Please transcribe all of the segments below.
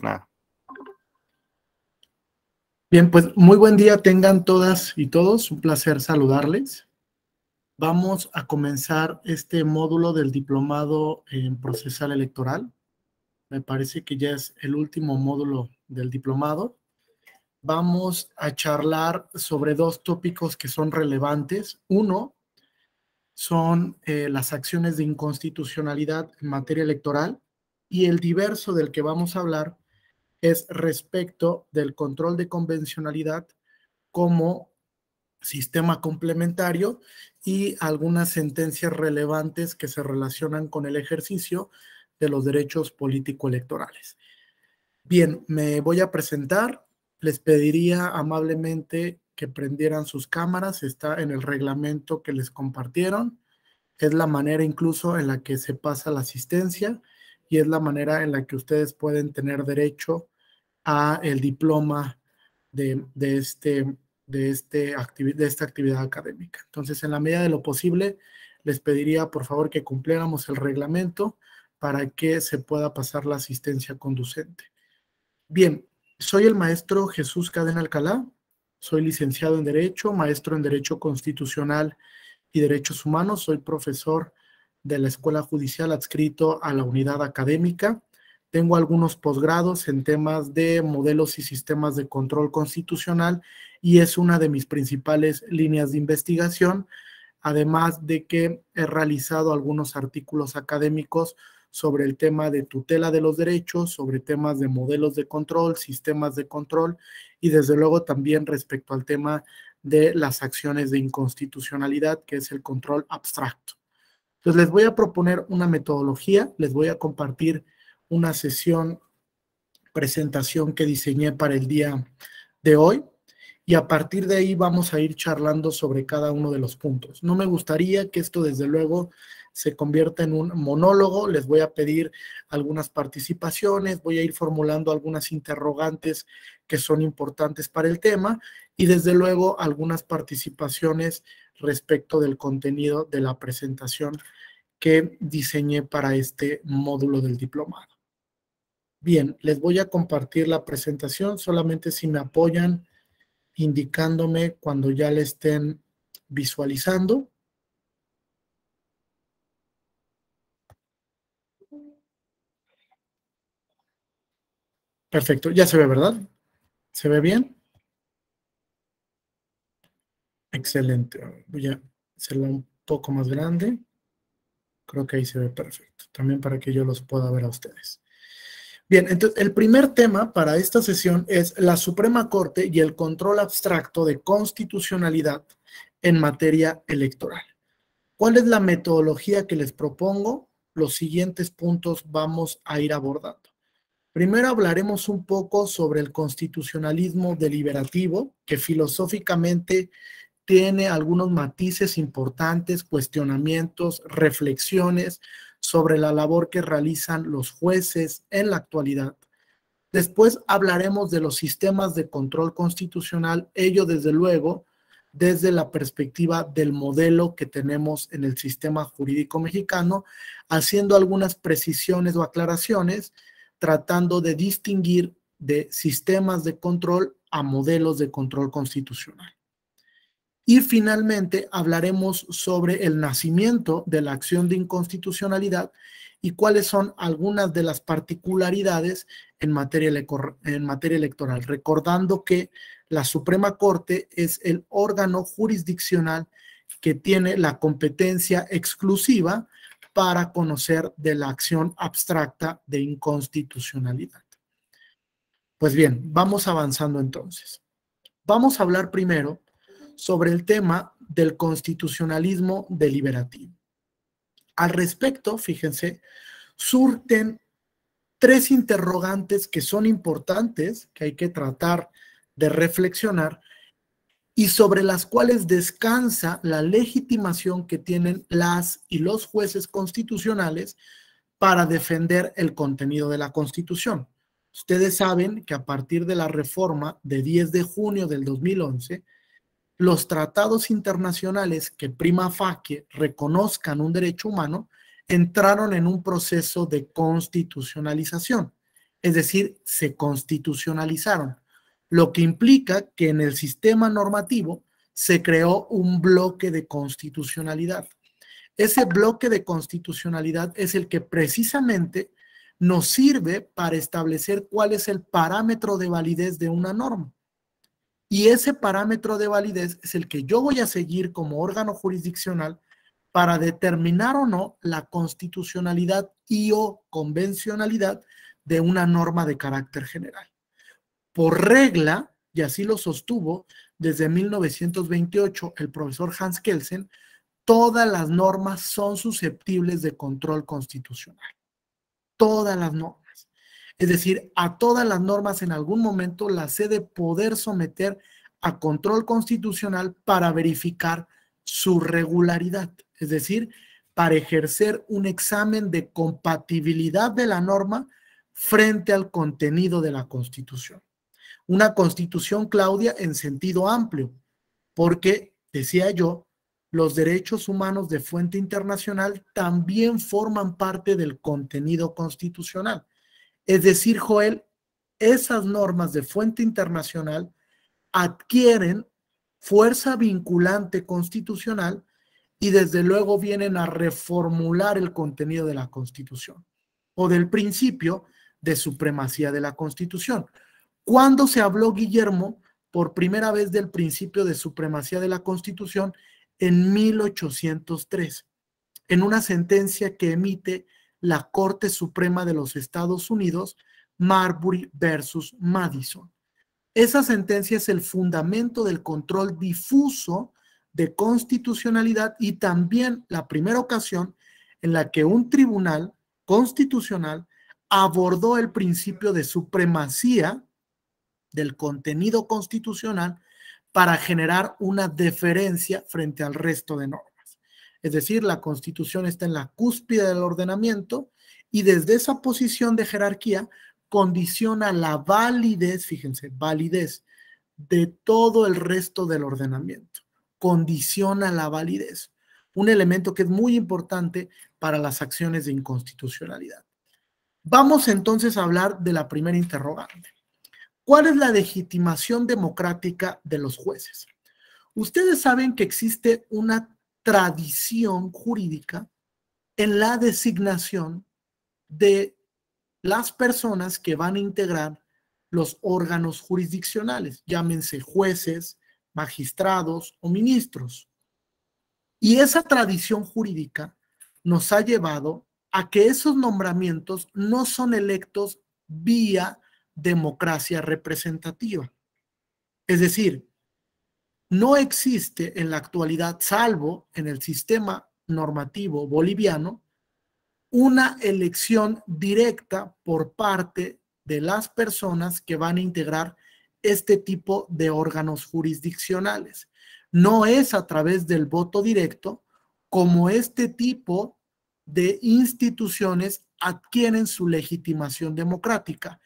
nada. Bien, pues muy buen día tengan todas y todos, un placer saludarles. Vamos a comenzar este módulo del diplomado en procesal electoral. Me parece que ya es el último módulo del diplomado. Vamos a charlar sobre dos tópicos que son relevantes. Uno son las acciones de inconstitucionalidad en materia electoral y el diverso del que vamos a hablar es respecto del control de convencionalidad como sistema complementario y algunas sentencias relevantes que se relacionan con el ejercicio de los derechos político-electorales. Bien, me voy a presentar. Les pediría amablemente que prendieran sus cámaras. Está en el reglamento que les compartieron. Es la manera incluso en la que se pasa la asistencia y es la manera en la que ustedes pueden tener derecho a el diploma de esta actividad académica. Entonces, en la medida de lo posible, les pediría por favor que cumpliéramos el reglamento para que se pueda pasar la asistencia conducente. Bien, soy el maestro Jesús Cadena Alcalá, soy licenciado en Derecho, maestro en Derecho Constitucional y Derechos Humanos, soy profesor de la Escuela Judicial adscrito a la unidad académica. Tengo algunos posgrados en temas de modelos y sistemas de control constitucional y es una de mis principales líneas de investigación, además de que he realizado algunos artículos académicos sobre el tema de tutela de los derechos, sobre temas de modelos de control, sistemas de control y desde luego también respecto al tema de las acciones de inconstitucionalidad, que es el control abstracto. Entonces les voy a proponer una metodología, les voy a compartir una presentación que diseñé para el día de hoy y a partir de ahí vamos a ir charlando sobre cada uno de los puntos. No me gustaría que esto desde luego se convierta en un monólogo, les voy a pedir algunas participaciones, voy a ir formulando algunas interrogantes que son importantes para el tema y desde luego algunas participaciones respecto del contenido de la presentación que diseñé para este módulo del diplomado. Bien, les voy a compartir la presentación, solamente si me apoyan indicándome cuando ya la estén visualizando. Perfecto, ya se ve, ¿verdad? ¿Se ve bien? Excelente. Voy a hacerla un poco más grande. Creo que ahí se ve perfecto. También para que yo los pueda ver a ustedes. Bien, entonces el primer tema para esta sesión es la Suprema Corte y el control abstracto de constitucionalidad en materia electoral. ¿Cuál es la metodología que les propongo? Los siguientes puntos vamos a ir abordando. Primero hablaremos un poco sobre el constitucionalismo deliberativo, que filosóficamente tiene algunos matices importantes, cuestionamientos, reflexiones sobre la labor que realizan los jueces en la actualidad. Después hablaremos de los sistemas de control constitucional, ello desde luego desde la perspectiva del modelo que tenemos en el sistema jurídico mexicano, haciendo algunas precisiones o aclaraciones, tratando de distinguir de sistemas de control a modelos de control constitucional. Y finalmente hablaremos sobre el nacimiento de la acción de inconstitucionalidad y cuáles son algunas de las particularidades en materia electoral, recordando que la Suprema Corte es el órgano jurisdiccional que tiene la competencia exclusiva para conocer de la acción abstracta de inconstitucionalidad. Pues bien, vamos avanzando entonces. Vamos a hablar primero sobre el tema del constitucionalismo deliberativo. Al respecto, fíjense, surten tres interrogantes que son importantes, que hay que tratar de reflexionar y sobre las cuales descansa la legitimación que tienen las y los jueces constitucionales para defender el contenido de la Constitución. Ustedes saben que a partir de la reforma de 10 de junio del 2011, los tratados internacionales que prima facie reconozcan un derecho humano entraron en un proceso de constitucionalización. es decir, se constitucionalizaron, lo que implica que en el sistema normativo se creó un bloque de constitucionalidad. Ese bloque de constitucionalidad es el que precisamente nos sirve para establecer cuál es el parámetro de validez de una norma. Y ese parámetro de validez es el que yo voy a seguir como órgano jurisdiccional para determinar o no la constitucionalidad y o convencionalidad de una norma de carácter general. Por regla, y así lo sostuvo desde 1928 el profesor Hans Kelsen, todas las normas son susceptibles de control constitucional. Todas las normas. Es decir, a todas las normas en algún momento las he de poder someter a control constitucional para verificar su regularidad. Es decir, para ejercer un examen de compatibilidad de la norma frente al contenido de la Constitución. Una Constitución, Claudia, en sentido amplio, porque, decía yo, los derechos humanos de fuente internacional también forman parte del contenido constitucional. Es decir, Joel, esas normas de fuente internacional adquieren fuerza vinculante constitucional y desde luego vienen a reformular el contenido de la Constitución o del principio de supremacía de la Constitución. ¿Cuándo se habló, Guillermo, por primera vez del principio de supremacía de la Constitución? En 1803, en una sentencia que emite la Corte Suprema de los Estados Unidos, Marbury versus Madison. Esa sentencia es el fundamento del control difuso de constitucionalidad y también la primera ocasión en la que un tribunal constitucional abordó el principio de supremacía del contenido constitucional para generar una deferencia frente al resto de normas. Es decir, la Constitución está en la cúspide del ordenamiento y desde esa posición de jerarquía condiciona la validez, fíjense, validez de todo el resto del ordenamiento. Condiciona la validez, un elemento que es muy importante para las acciones de inconstitucionalidad. Vamos entonces a hablar de la primera interrogante. ¿Cuál es la legitimación democrática de los jueces? Ustedes saben que existe una tradición jurídica en la designación de las personas que van a integrar los órganos jurisdiccionales, llámense jueces, magistrados o ministros. Y esa tradición jurídica nos ha llevado a que esos nombramientos no son electos vía democracia representativa. Es decir, no existe en la actualidad, salvo en el sistema normativo boliviano, una elección directa por parte de las personas que van a integrar este tipo de órganos jurisdiccionales. No es a través del voto directo como este tipo de instituciones adquieren su legitimación democrática,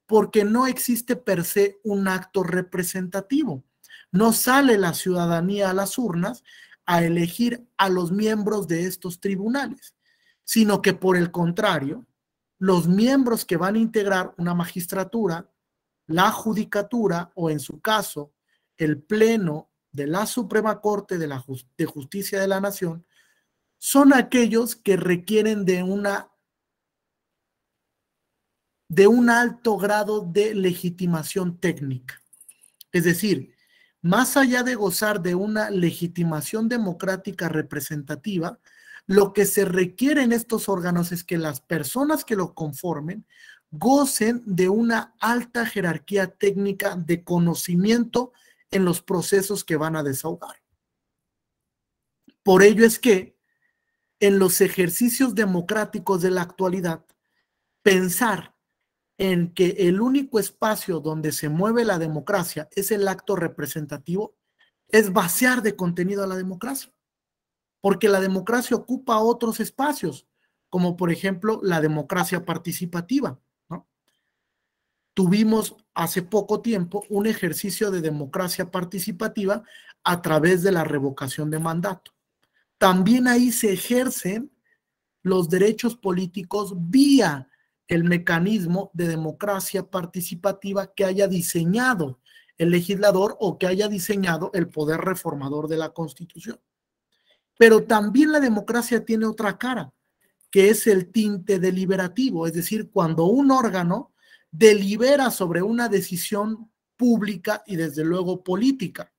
porque no existe per se un acto representativo. No sale la ciudadanía a las urnas a elegir a los miembros de estos tribunales, sino que por el contrario, los miembros que van a integrar una magistratura, la judicatura o en su caso el pleno de la Suprema Corte de Justicia de la Nación, son aquellos que requieren de un alto grado de legitimación técnica. Es decir, más allá de gozar de una legitimación democrática representativa, lo que se requiere en estos órganos es que las personas que lo conformen gocen de una alta jerarquía técnica de conocimiento en los procesos que van a desahogar. Por ello es que en los ejercicios democráticos de la actualidad, pensar en que el único espacio donde se mueve la democracia es el acto representativo es vaciar de contenido a la democracia, porque la democracia ocupa otros espacios, como por ejemplo la democracia participativa, ¿no? Tuvimos hace poco tiempo un ejercicio de democracia participativa a través de la revocación de mandato. También ahí se ejercen los derechos políticos vía el mecanismo de democracia participativa que haya diseñado el legislador o que haya diseñado el poder reformador de la Constitución. Pero también la democracia tiene otra cara, que es el tinte deliberativo, es decir, cuando un órgano delibera sobre una decisión pública y desde luego política.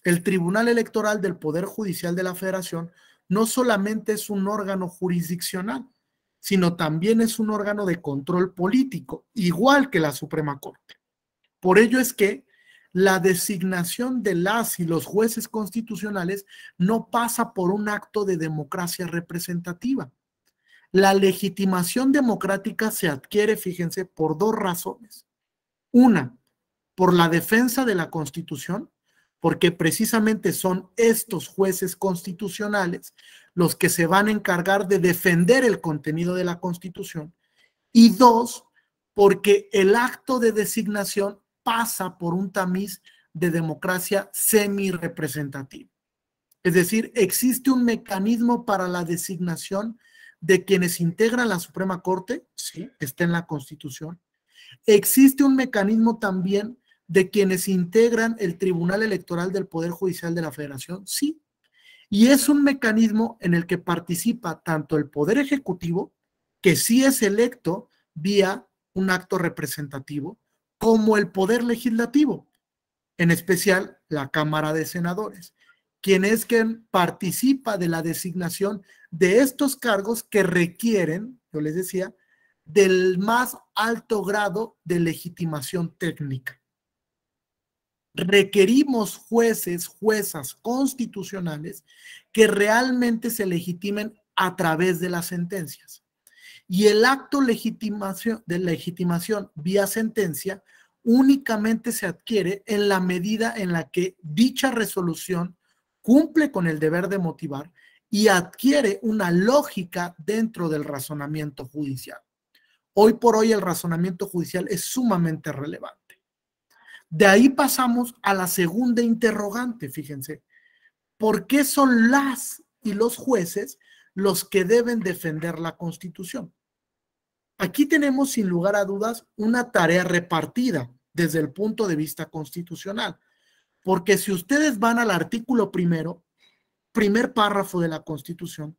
El Tribunal Electoral del Poder Judicial de la Federación no solamente es un órgano jurisdiccional, sino también es un órgano de control político, igual que la Suprema Corte. Por ello es que la designación de las y los jueces constitucionales no pasa por un acto de democracia representativa. La legitimación democrática se adquiere, fíjense, por dos razones. Una, por la defensa de la Constitución, porque precisamente son estos jueces constitucionales los que se van a encargar de defender el contenido de la Constitución. Y dos, porque el acto de designación pasa por un tamiz de democracia semi-representativa. Es decir, existe un mecanismo para la designación de quienes integran la Suprema Corte, sí, está en la Constitución. Existe un mecanismo también de quienes integran el Tribunal Electoral del Poder Judicial de la Federación, sí. Y es un mecanismo en el que participa tanto el Poder Ejecutivo, que sí es electo vía un acto representativo, como el Poder Legislativo, en especial la Cámara de Senadores, quien es quien participa de la designación de estos cargos que requieren, yo les decía, del más alto grado de legitimación técnica. Requerimos jueces, juezas constitucionales que realmente se legitimen a través de las sentencias. Y el acto de legitimación vía sentencia únicamente se adquiere en la medida en la que dicha resolución cumple con el deber de motivar y adquiere una lógica dentro del razonamiento judicial. Hoy por hoy el razonamiento judicial es sumamente relevante. De ahí pasamos a la segunda interrogante, fíjense. ¿Por qué son las y los jueces los que deben defender la Constitución? Aquí tenemos sin lugar a dudas una tarea repartida desde el punto de vista constitucional, porque si ustedes van al artículo primero, primer párrafo de la Constitución,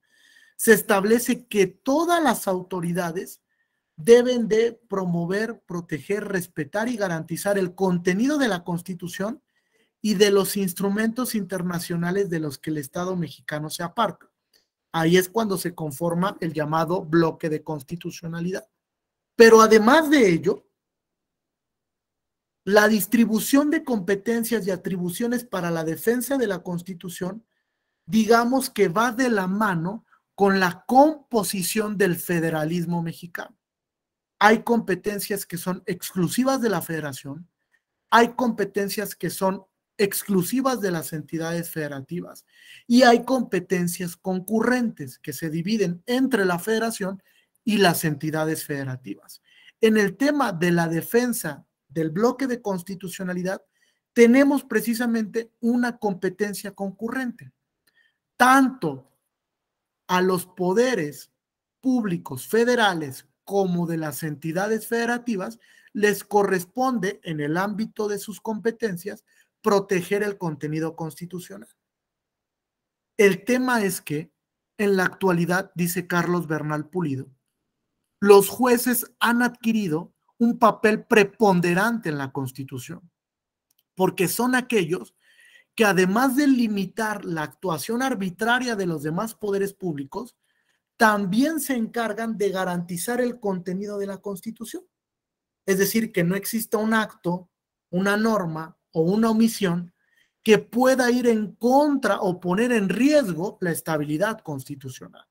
se establece que todas las autoridades deben de promover, proteger, respetar y garantizar el contenido de la Constitución y de los instrumentos internacionales de los que el Estado mexicano se aparta. Ahí es cuando se conforma el llamado bloque de constitucionalidad. Pero además de ello, la distribución de competencias y atribuciones para la defensa de la Constitución, digamos que va de la mano con la composición del federalismo mexicano. Hay competencias que son exclusivas de la federación, hay competencias que son exclusivas de las entidades federativas y hay competencias concurrentes que se dividen entre la federación y las entidades federativas. En el tema de la defensa del bloque de constitucionalidad, tenemos precisamente una competencia concurrente, tanto a los poderes públicos federales como de las entidades federativas, les corresponde en el ámbito de sus competencias proteger el contenido constitucional. El tema es que en la actualidad, dice Carlos Bernal Pulido, los jueces han adquirido un papel preponderante en la Constitución, porque son aquellos que además de limitar la actuación arbitraria de los demás poderes públicos, también se encargan de garantizar el contenido de la Constitución. Es decir, que no exista un acto, una norma o una omisión que pueda ir en contra o poner en riesgo la estabilidad constitucional.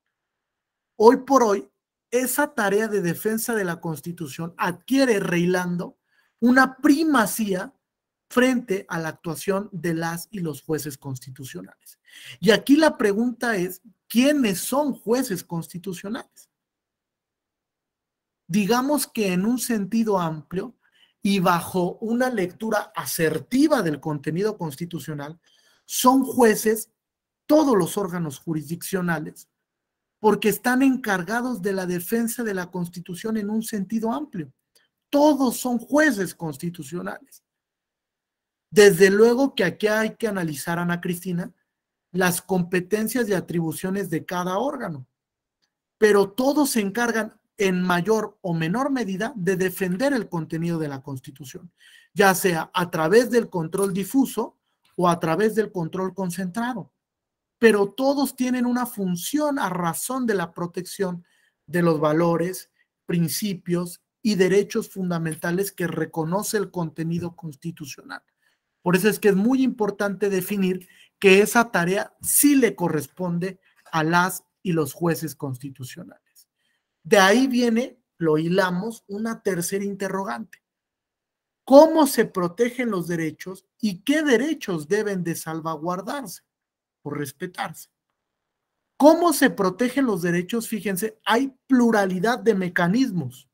Hoy por hoy, esa tarea de defensa de la Constitución adquiere, Reilando, una primacía frente a la actuación de las y los jueces constitucionales. Y aquí la pregunta es, ¿quiénes son jueces constitucionales? Digamos que en un sentido amplio y bajo una lectura asertiva del contenido constitucional, son jueces todos los órganos jurisdiccionales porque están encargados de la defensa de la Constitución en un sentido amplio. Todos son jueces constitucionales. Desde luego que aquí hay que analizar, Ana Cristina, las competencias y atribuciones de cada órgano, pero todos se encargan en mayor o menor medida de defender el contenido de la Constitución, ya sea a través del control difuso o a través del control concentrado. Pero todos tienen una función a razón de la protección de los valores, principios y derechos fundamentales que reconoce el contenido constitucional. Por eso es que es muy importante definir que esa tarea sí le corresponde a las y los jueces constitucionales. De ahí viene, lo hilamos, una tercera interrogante. ¿Cómo se protegen los derechos y qué derechos deben de salvaguardarse o respetarse? ¿Cómo se protegen los derechos? Fíjense, hay pluralidad de mecanismos.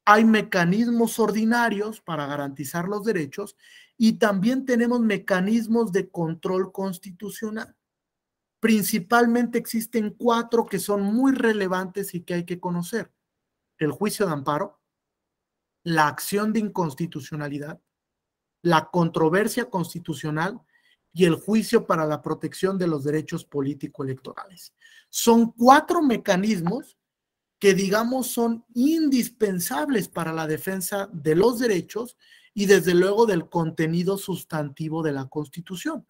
Hay mecanismos ordinarios para garantizar los derechos y también tenemos mecanismos de control constitucional. Principalmente existen 4 que son muy relevantes y que hay que conocer: el juicio de amparo, la acción de inconstitucionalidad, la controversia constitucional y el juicio para la protección de los derechos político-electorales. Son 4 mecanismos que, digamos, son indispensables para la defensa de los derechos y desde luego del contenido sustantivo de la Constitución.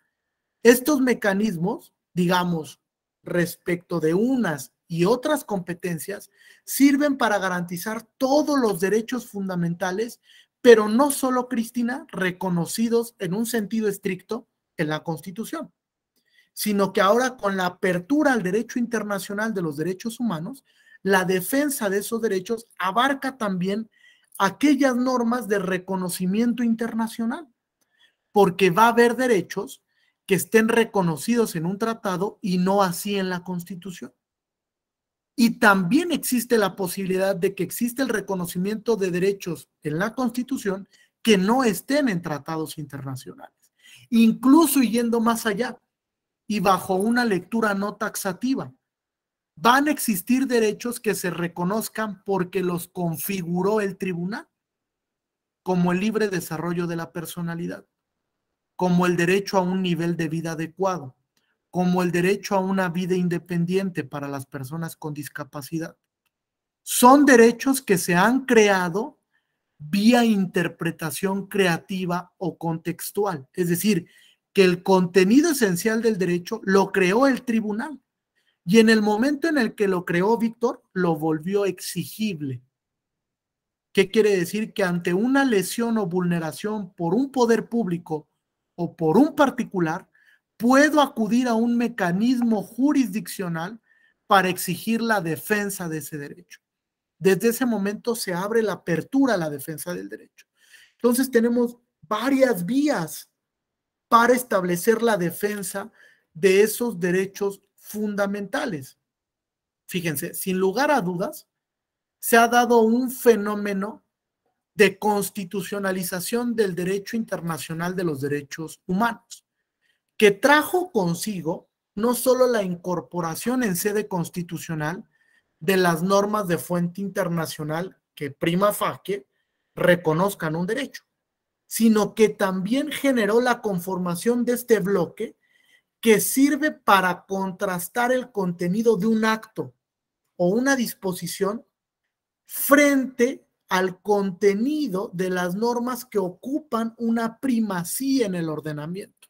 Estos mecanismos, digamos, respecto de unas y otras competencias, sirven para garantizar todos los derechos fundamentales, pero no solo, Cristina, reconocidos en un sentido estricto en la Constitución, sino que ahora, con la apertura al derecho internacional de los derechos humanos, la defensa de esos derechos abarca también aquellas normas de reconocimiento internacional, porque va a haber derechos que estén reconocidos en un tratado y no así en la Constitución. Y también existe la posibilidad de que existe el reconocimiento de derechos en la Constitución que no estén en tratados internacionales. Incluso yendo más allá y bajo una lectura no taxativa, van a existir derechos que se reconozcan porque los configuró el tribunal, como el libre desarrollo de la personalidad, como el derecho a un nivel de vida adecuado, como el derecho a una vida independiente para las personas con discapacidad. Son derechos que se han creado vía interpretación creativa o contextual, es decir, que el contenido esencial del derecho lo creó el tribunal y en el momento en el que lo creó, Víctor, lo volvió exigible. ¿Qué quiere decir? Que ante una lesión o vulneración por un poder público o por un particular, puedo acudir a un mecanismo jurisdiccional para exigir la defensa de ese derecho. Desde ese momento se abre la apertura a la defensa del derecho. Entonces tenemos varias vías para establecer la defensa de esos derechos fundamentales. Fíjense, sin lugar a dudas, se ha dado un fenómeno de constitucionalización del derecho internacional de los derechos humanos, que trajo consigo no solo la incorporación en sede constitucional de las normas de fuente internacional que prima facie reconozcan un derecho, sino que también generó la conformación de este bloque que sirve para contrastar el contenido de un acto o una disposición frente al contenido de las normas que ocupan una primacía en el ordenamiento.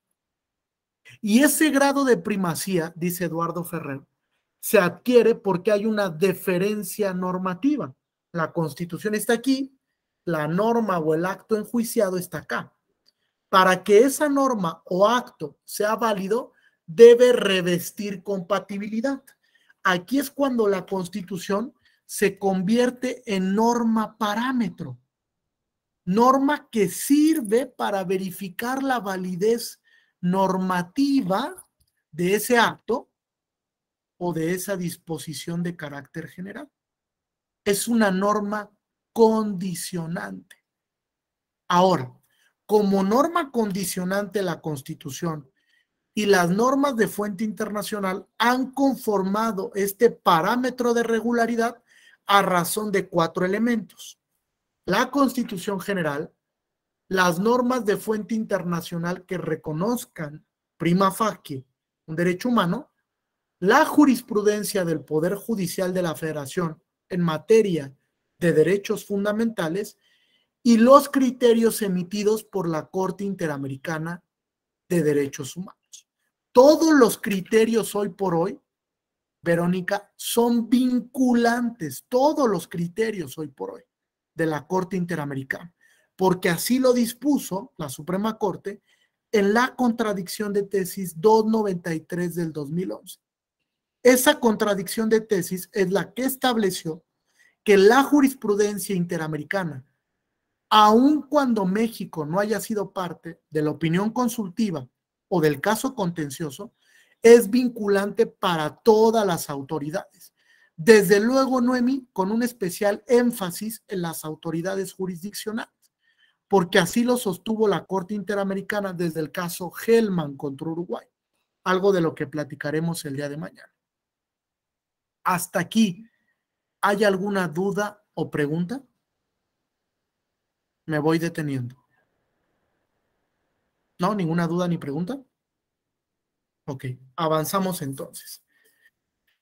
Y ese grado de primacía, dice Eduardo Ferrer, se adquiere porque hay una deferencia normativa. La Constitución está aquí, la norma o el acto enjuiciado está acá. Para que esa norma o acto sea válido, debe revestir compatibilidad. Aquí es cuando la Constitución se convierte en norma parámetro, norma que sirve para verificar la validez normativa de ese acto o de esa disposición de carácter general. Es una norma condicionante. Ahora, como norma condicionante la Constitución y las normas de fuente internacional han conformado este parámetro de regularidad a razón de 4 elementos: la Constitución General, las normas de fuente internacional que reconozcan prima facie un derecho humano, la jurisprudencia del Poder Judicial de la Federación en materia de derechos fundamentales y los criterios emitidos por la Corte Interamericana de Derechos Humanos. Todos los criterios hoy por hoy, Verónica, son vinculantes, todos los criterios hoy por hoy de la Corte Interamericana, porque así lo dispuso la Suprema Corte en la contradicción de tesis 293 del 2011. Esa contradicción de tesis es la que estableció que la jurisprudencia interamericana, aun cuando México no haya sido parte de la opinión consultiva o del caso contencioso, es vinculante para todas las autoridades. Desde luego, Noemí, con un especial énfasis en las autoridades jurisdiccionales, porque así lo sostuvo la Corte Interamericana desde el caso Hellman contra Uruguay, algo de lo que platicaremos el día de mañana. Hasta aquí, ¿hay alguna duda o pregunta? Me voy deteniendo. ¿No? ¿Ninguna duda ni pregunta? Ok, avanzamos entonces.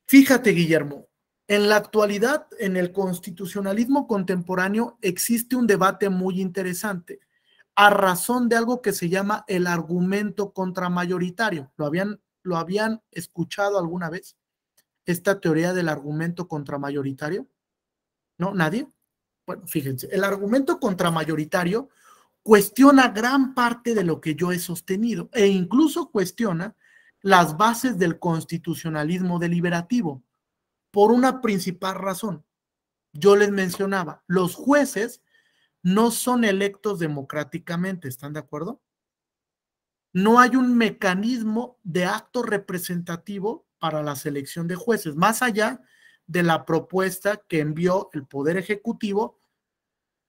Fíjate, Guillermo, en la actualidad, en el constitucionalismo contemporáneo, existe un debate muy interesante a razón de algo que se llama el argumento contramayoritario. ¿Lo habían escuchado alguna vez? Esta teoría del argumento contramayoritario. ¿No? ¿Nadie? Bueno, fíjense, el argumento contramayoritario cuestiona gran parte de lo que yo he sostenido e incluso cuestiona las bases del constitucionalismo deliberativo por una principal razón. Yo les mencionaba, los jueces no son electos democráticamente, ¿están de acuerdo? No hay un mecanismo de acto representativo para la selección de jueces, más allá de la propuesta que envió el Poder Ejecutivo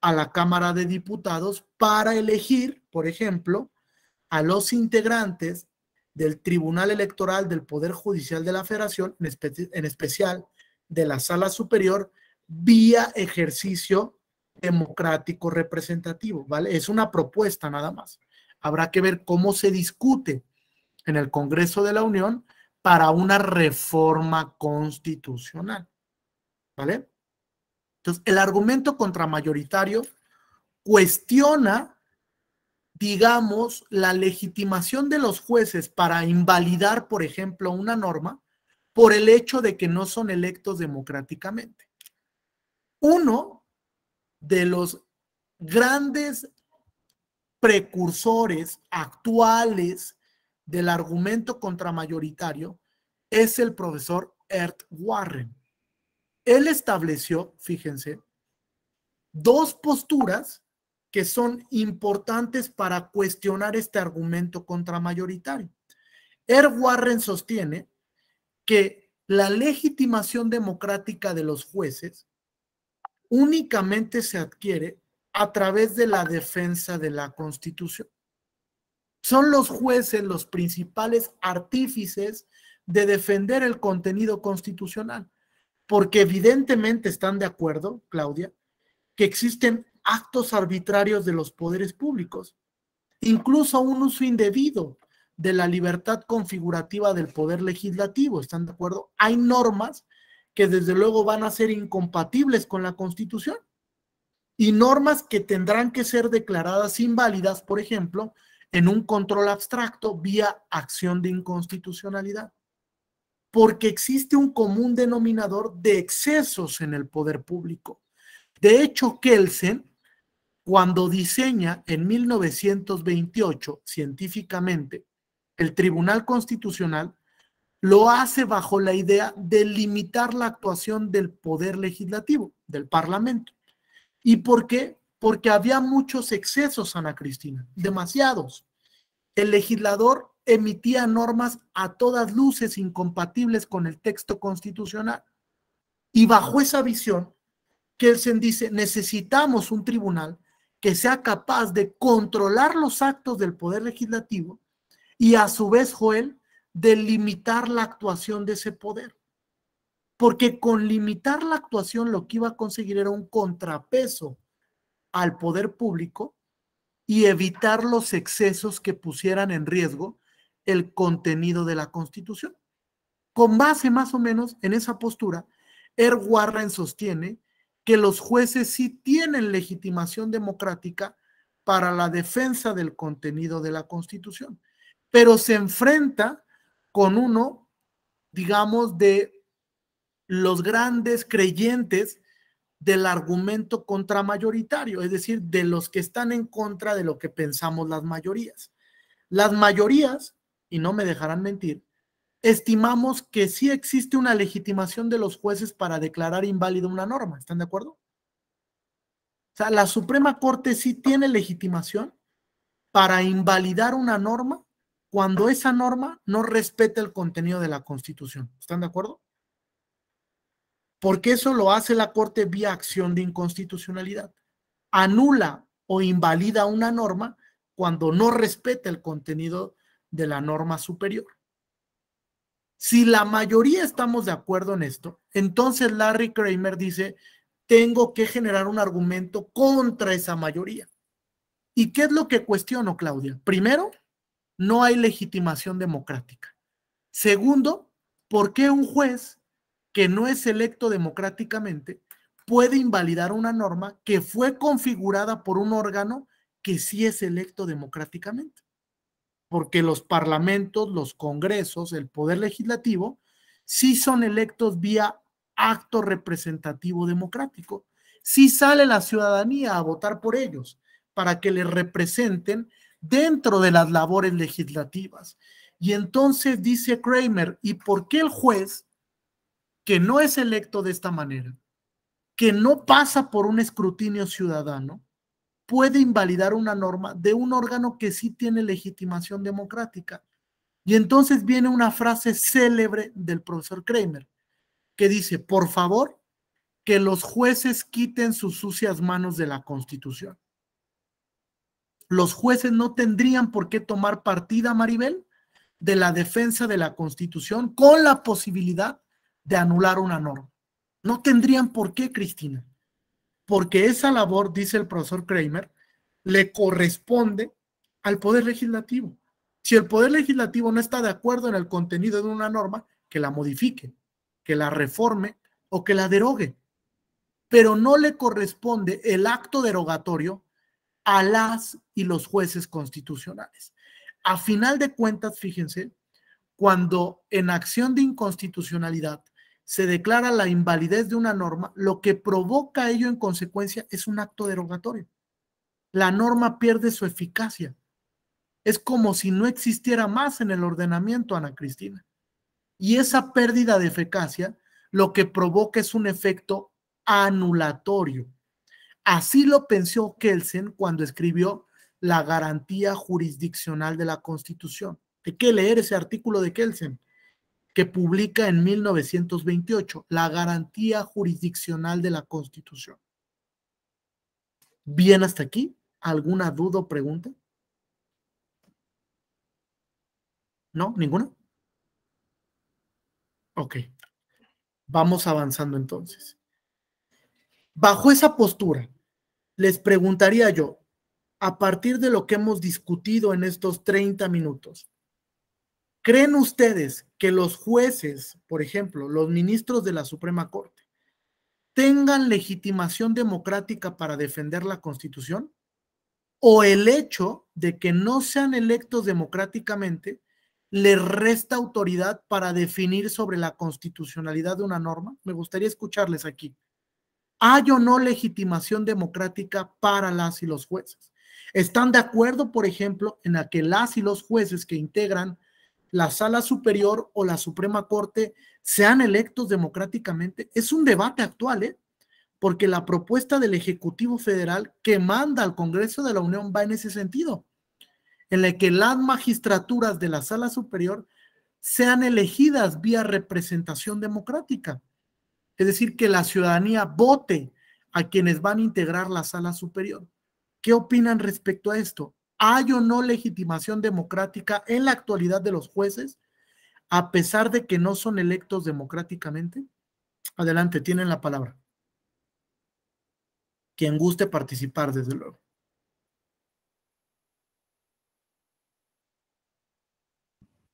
a la Cámara de Diputados para elegir, por ejemplo, a los integrantes del Tribunal Electoral del Poder Judicial de la Federación, en especial de la Sala Superior, vía ejercicio democrático representativo, ¿vale? Es una propuesta nada más. Habrá que ver cómo se discute en el Congreso de la Unión para una reforma constitucional, ¿vale? Entonces, el argumento contramayoritario cuestiona, digamos, la legitimación de los jueces para invalidar, por ejemplo, una norma por el hecho de que no son electos democráticamente. Uno de los grandes precursores actuales del argumento contramayoritario es el profesor Earl Warren. Él estableció, fíjense, dos posturas que son importantes para cuestionar este argumento contramayoritario. Earl Warren sostiene que la legitimación democrática de los jueces únicamente se adquiere a través de la defensa de la Constitución. Son los jueces los principales artífices de defender el contenido constitucional, porque evidentemente están de acuerdo, Claudia, que existen actos arbitrarios de los poderes públicos, incluso un uso indebido de la libertad configurativa del poder legislativo, ¿están de acuerdo? Hay normas que desde luego van a ser incompatibles con la Constitución y normas que tendrán que ser declaradas inválidas, por ejemplo, en un control abstracto vía acción de inconstitucionalidad, porque existe un común denominador de excesos en el poder público. De hecho, Kelsen, cuando diseña en 1928 científicamente el Tribunal Constitucional, lo hace bajo la idea de limitar la actuación del poder legislativo, del Parlamento. ¿Y por qué? Porque había muchos excesos, Ana Cristina, demasiados. El legislador emitía normas a todas luces incompatibles con el texto constitucional. Y bajo esa visión, Kelsen dice, necesitamos un tribunal que sea capaz de controlar los actos del poder legislativo y a su vez, Joel, de limitar la actuación de ese poder. Porque con limitar la actuación lo que iba a conseguir era un contrapeso al poder público y evitar los excesos que pusieran en riesgo el contenido de la Constitución. Con base más o menos en esa postura, Warren sostiene que los jueces sí tienen legitimación democrática para la defensa del contenido de la Constitución, pero se enfrenta con uno, digamos, de los grandes creyentes del argumento contramayoritario, es decir, de los que están en contra de lo que pensamos las mayorías. Las mayorías, y no me dejarán mentir, estimamos que sí existe una legitimación de los jueces para declarar inválida una norma. ¿Están de acuerdo? O sea, la Suprema Corte sí tiene legitimación para invalidar una norma cuando esa norma no respeta el contenido de la Constitución. ¿Están de acuerdo? Porque eso lo hace la Corte vía acción de inconstitucionalidad. Anula o invalida una norma cuando no respeta el contenido de la norma superior. Si la mayoría estamos de acuerdo en esto, entonces Larry Kramer dice, tengo que generar un argumento contra esa mayoría. ¿Y qué es lo que cuestiono, Claudia? Primero, no hay legitimación democrática. Segundo, ¿por qué un juez que no es electo democráticamente puede invalidar una norma que fue configurada por un órgano que sí es electo democráticamente? Porque los parlamentos, los congresos, el poder legislativo, sí son electos vía acto representativo democrático. Sí sale la ciudadanía a votar por ellos para que les representen dentro de las labores legislativas. Y entonces dice Kramer, ¿y por qué el juez que no es electo de esta manera, que no pasa por un escrutinio ciudadano, puede invalidar una norma de un órgano que sí tiene legitimación democrática? Y entonces viene una frase célebre del profesor Kramer, que dice, por favor, que los jueces quiten sus sucias manos de la Constitución. Los jueces no tendrían por qué tomar partida, Maribel, de la defensa de la Constitución con la posibilidad de anular una norma. No tendrían por qué, Cristina, porque esa labor, dice el profesor Kramer, le corresponde al Poder Legislativo. Si el Poder Legislativo no está de acuerdo en el contenido de una norma, que la modifique, que la reforme o que la derogue, pero no le corresponde el acto derogatorio a las y los jueces constitucionales. A final de cuentas, fíjense, cuando en acción de inconstitucionalidad se declara la invalidez de una norma, lo que provoca ello en consecuencia es un acto derogatorio. La norma pierde su eficacia. Es como si no existiera más en el ordenamiento, Ana Cristina. Y esa pérdida de eficacia lo que provoca es un efecto anulatorio. Así lo pensó Kelsen cuando escribió la garantía jurisdiccional de la Constitución. Hay que leer ese artículo de Kelsen, que publica en 1928, la garantía jurisdiccional de la Constitución. ¿Bien hasta aquí? ¿Alguna duda o pregunta? ¿No? ¿Ninguna? Ok, vamos avanzando entonces. Bajo esa postura, les preguntaría yo, a partir de lo que hemos discutido en estos 30 minutos, ¿creen ustedes que los jueces, por ejemplo, los ministros de la Suprema Corte, tengan legitimación democrática para defender la Constitución? ¿O el hecho de que no sean electos democráticamente les resta autoridad para definir sobre la constitucionalidad de una norma? Me gustaría escucharles aquí. ¿Hay o no legitimación democrática para las y los jueces? ¿Están de acuerdo, por ejemplo, en la que las y los jueces que integran la Sala Superior o la Suprema Corte sean electos democráticamente? Es un debate actual, ¿eh? Porque la propuesta del Ejecutivo Federal que manda al Congreso de la Unión va en ese sentido, en la que las magistraturas de la Sala Superior sean elegidas vía representación democrática. Es decir, que la ciudadanía vote a quienes van a integrar la Sala Superior. ¿Qué opinan respecto a esto? ¿Hay o no legitimación democrática en la actualidad de los jueces? a pesar de que no son electos democráticamente? Adelante, tienen la palabra. Quien guste participar, desde luego.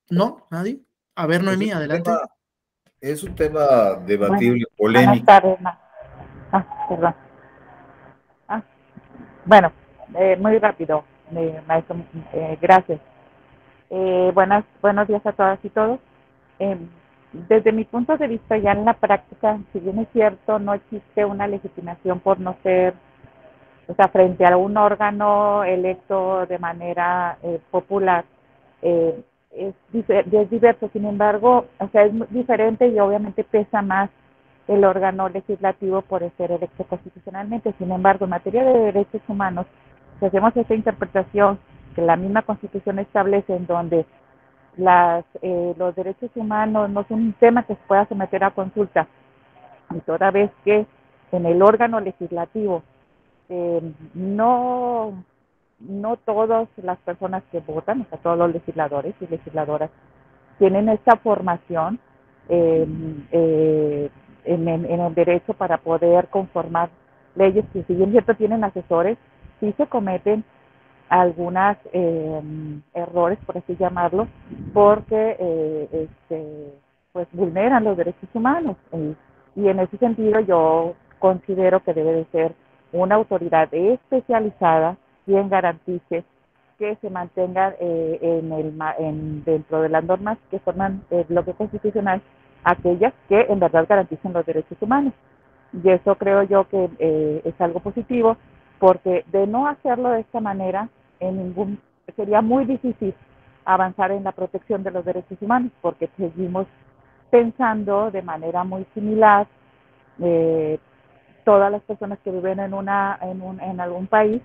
¿No? ¿Nadie? A ver, Pues Noemí, adelante. es un tema Bueno, debatible, buenas polémico. tardes, perdón. Ah, bueno, muy rápido, maestro, gracias. Buenos días a todas y todos. Eh, Desde mi punto de vista, ya en la práctica, si bien es cierto, no existe una legitimación por no ser, o sea, frente a un órgano electo de manera popular, eh, es diverso. Sin embargo, o sea, es muy diferente y obviamente pesa más el órgano legislativo por ser electo constitucionalmente. Sin embargo, en materia de derechos humanos, si hacemos esta interpretación que la misma Constitución establece, en donde los derechos humanos no son un tema que se pueda someter a consulta, y toda vez que en el órgano legislativo eh, no, no todas las personas que votan, o sea, todos los legisladores y legisladoras, tienen esta formación eh, eh, en el derecho para poder conformar leyes que, si bien cierto tienen asesores, sí se cometen algunas errores, por así llamarlo, porque pues vulneran los derechos humanos. Y en ese sentido yo considero que debe de ser una autoridad especializada quien garantice que se mantengan dentro de las normas que forman el bloque constitucional aquellas que en verdad garanticen los derechos humanos. Y eso creo yo que es algo positivo, porque de no hacerlo de esta manera, sería muy difícil avanzar en la protección de los derechos humanos, porque seguimos pensando de manera muy similar eh, todas las personas que viven en algún país,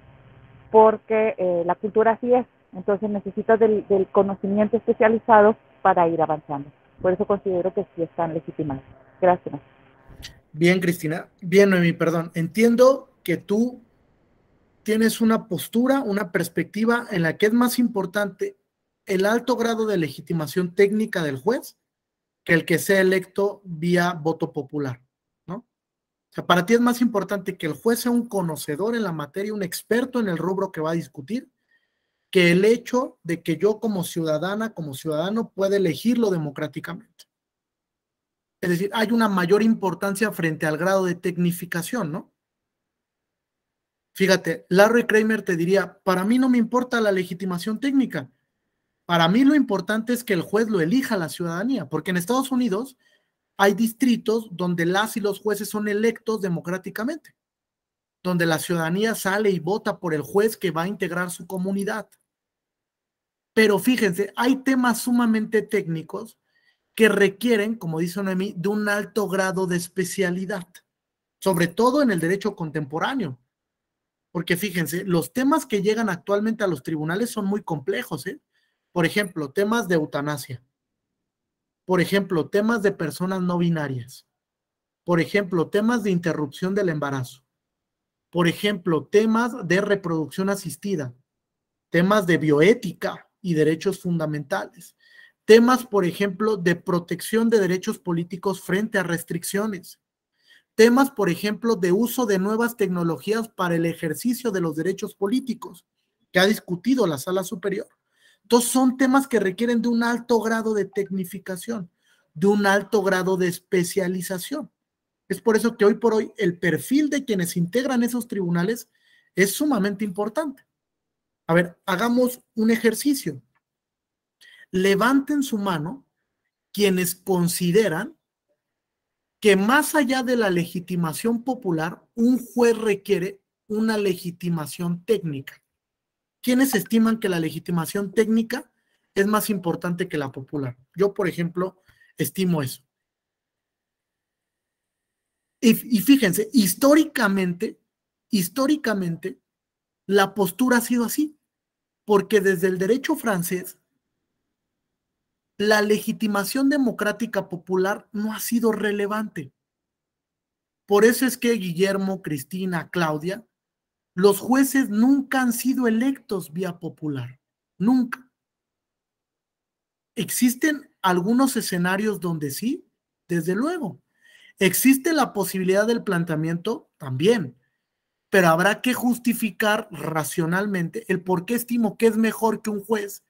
porque la cultura así es. Entonces necesitas del conocimiento especializado para ir avanzando. Por eso considero que sí están legitimados. Gracias. Bien, Cristina. Bien, Noemí, perdón. Entiendo que tú tienes una postura, una perspectiva en la que es más importante el alto grado de legitimación técnica del juez que el que sea electo vía voto popular, ¿no? O sea, para ti es más importante que el juez sea un conocedor en la materia, un experto en el rubro que va a discutir, que el hecho de que yo como ciudadana, como ciudadano, pueda elegirlo democráticamente. Es decir, hay una mayor importancia frente al grado de tecnificación, ¿no? Fíjate, Larry Kramer te diría, para mí no me importa la legitimación técnica, para mí lo importante es que el juez lo elija la ciudadanía, porque en Estados Unidos hay distritos donde las y los jueces son electos democráticamente, donde la ciudadanía sale y vota por el juez que va a integrar su comunidad. Pero fíjense, hay temas sumamente técnicos que requieren, como dice Noemí, de un alto grado de especialidad, sobre todo en el derecho contemporáneo. Porque fíjense, los temas que llegan actualmente a los tribunales son muy complejos, ¿eh? Por ejemplo, temas de eutanasia. Por ejemplo, temas de personas no binarias. Por ejemplo, temas de interrupción del embarazo. Por ejemplo, temas de reproducción asistida. Temas de bioética y derechos fundamentales. Temas, por ejemplo, de protección de derechos políticos frente a restricciones. Temas, por ejemplo, de uso de nuevas tecnologías para el ejercicio de los derechos políticos, que ha discutido la Sala Superior. Entonces, son temas que requieren de un alto grado de tecnificación, de un alto grado de especialización. Es por eso que hoy por hoy el perfil de quienes integran esos tribunales es sumamente importante. A ver, hagamos un ejercicio. Levanten su mano quienes consideran que más allá de la legitimación popular, un juez requiere una legitimación técnica. ¿Quiénes estiman que la legitimación técnica es más importante que la popular? Yo, por ejemplo, estimo eso. Y fíjense, históricamente, la postura ha sido así, porque desde el derecho francés, la legitimación democrática popular no ha sido relevante. Por eso es que Guillermo, Cristina, Claudia, los jueces nunca han sido electos vía popular, nunca. Existen algunos escenarios donde sí, desde luego. ¿Existe la posibilidad del planteamiento? También, pero habrá que justificar racionalmente el por qué estimo que es mejor que un juez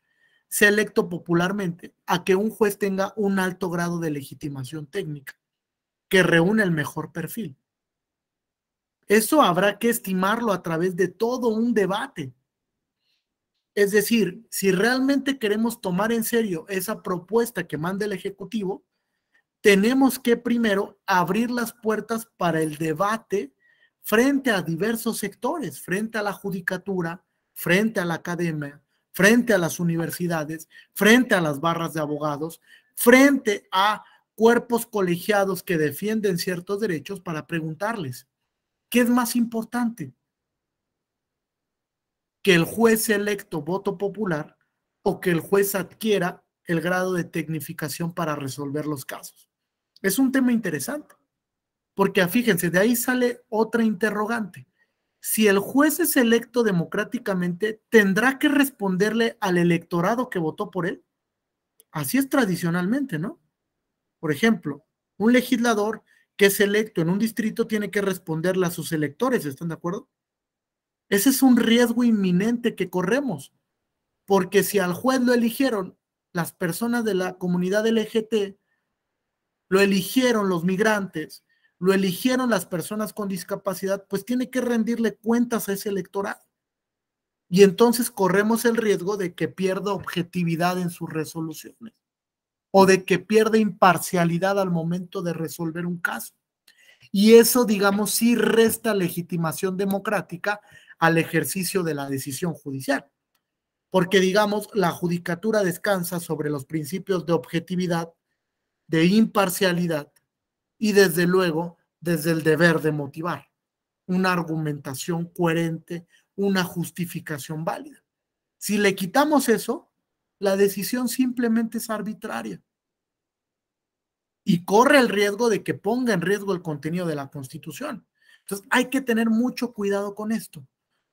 sea electo popularmente a que un juez tenga un alto grado de legitimación técnica, que reúne el mejor perfil. Eso habrá que estimarlo a través de todo un debate. Es decir, si realmente queremos tomar en serio esa propuesta que manda el Ejecutivo, tenemos que primero abrir las puertas para el debate frente a diversos sectores, frente a la judicatura, frente a la academia, frente a las universidades, frente a las barras de abogados, frente a cuerpos colegiados que defienden ciertos derechos para preguntarles, ¿qué es más importante? ¿Que el juez electo voto popular o que el juez adquiera el grado de tecnificación para resolver los casos? Es un tema interesante, porque fíjense, de ahí sale otra interrogante. Si el juez es electo democráticamente, ¿tendrá que responderle al electorado que votó por él? Así es tradicionalmente, ¿no? Por ejemplo, un legislador que es electo en un distrito tiene que responderle a sus electores, ¿están de acuerdo? Ese es un riesgo inminente que corremos, porque si al juez lo eligieron las personas de la comunidad LGT, lo eligieron los migrantes, lo eligieron las personas con discapacidad, pues tiene que rendirle cuentas a ese electorado. Y entonces corremos el riesgo de que pierda objetividad en sus resoluciones o de que pierda imparcialidad al momento de resolver un caso. Y eso, digamos, sí resta legitimación democrática al ejercicio de la decisión judicial. Porque, digamos, la judicatura descansa sobre los principios de objetividad, de imparcialidad y, desde luego, desde el deber de motivar una argumentación coherente, una justificación válida. Si le quitamos eso, la decisión simplemente es arbitraria y corre el riesgo de que ponga en riesgo el contenido de la Constitución. Entonces, hay que tener mucho cuidado con esto.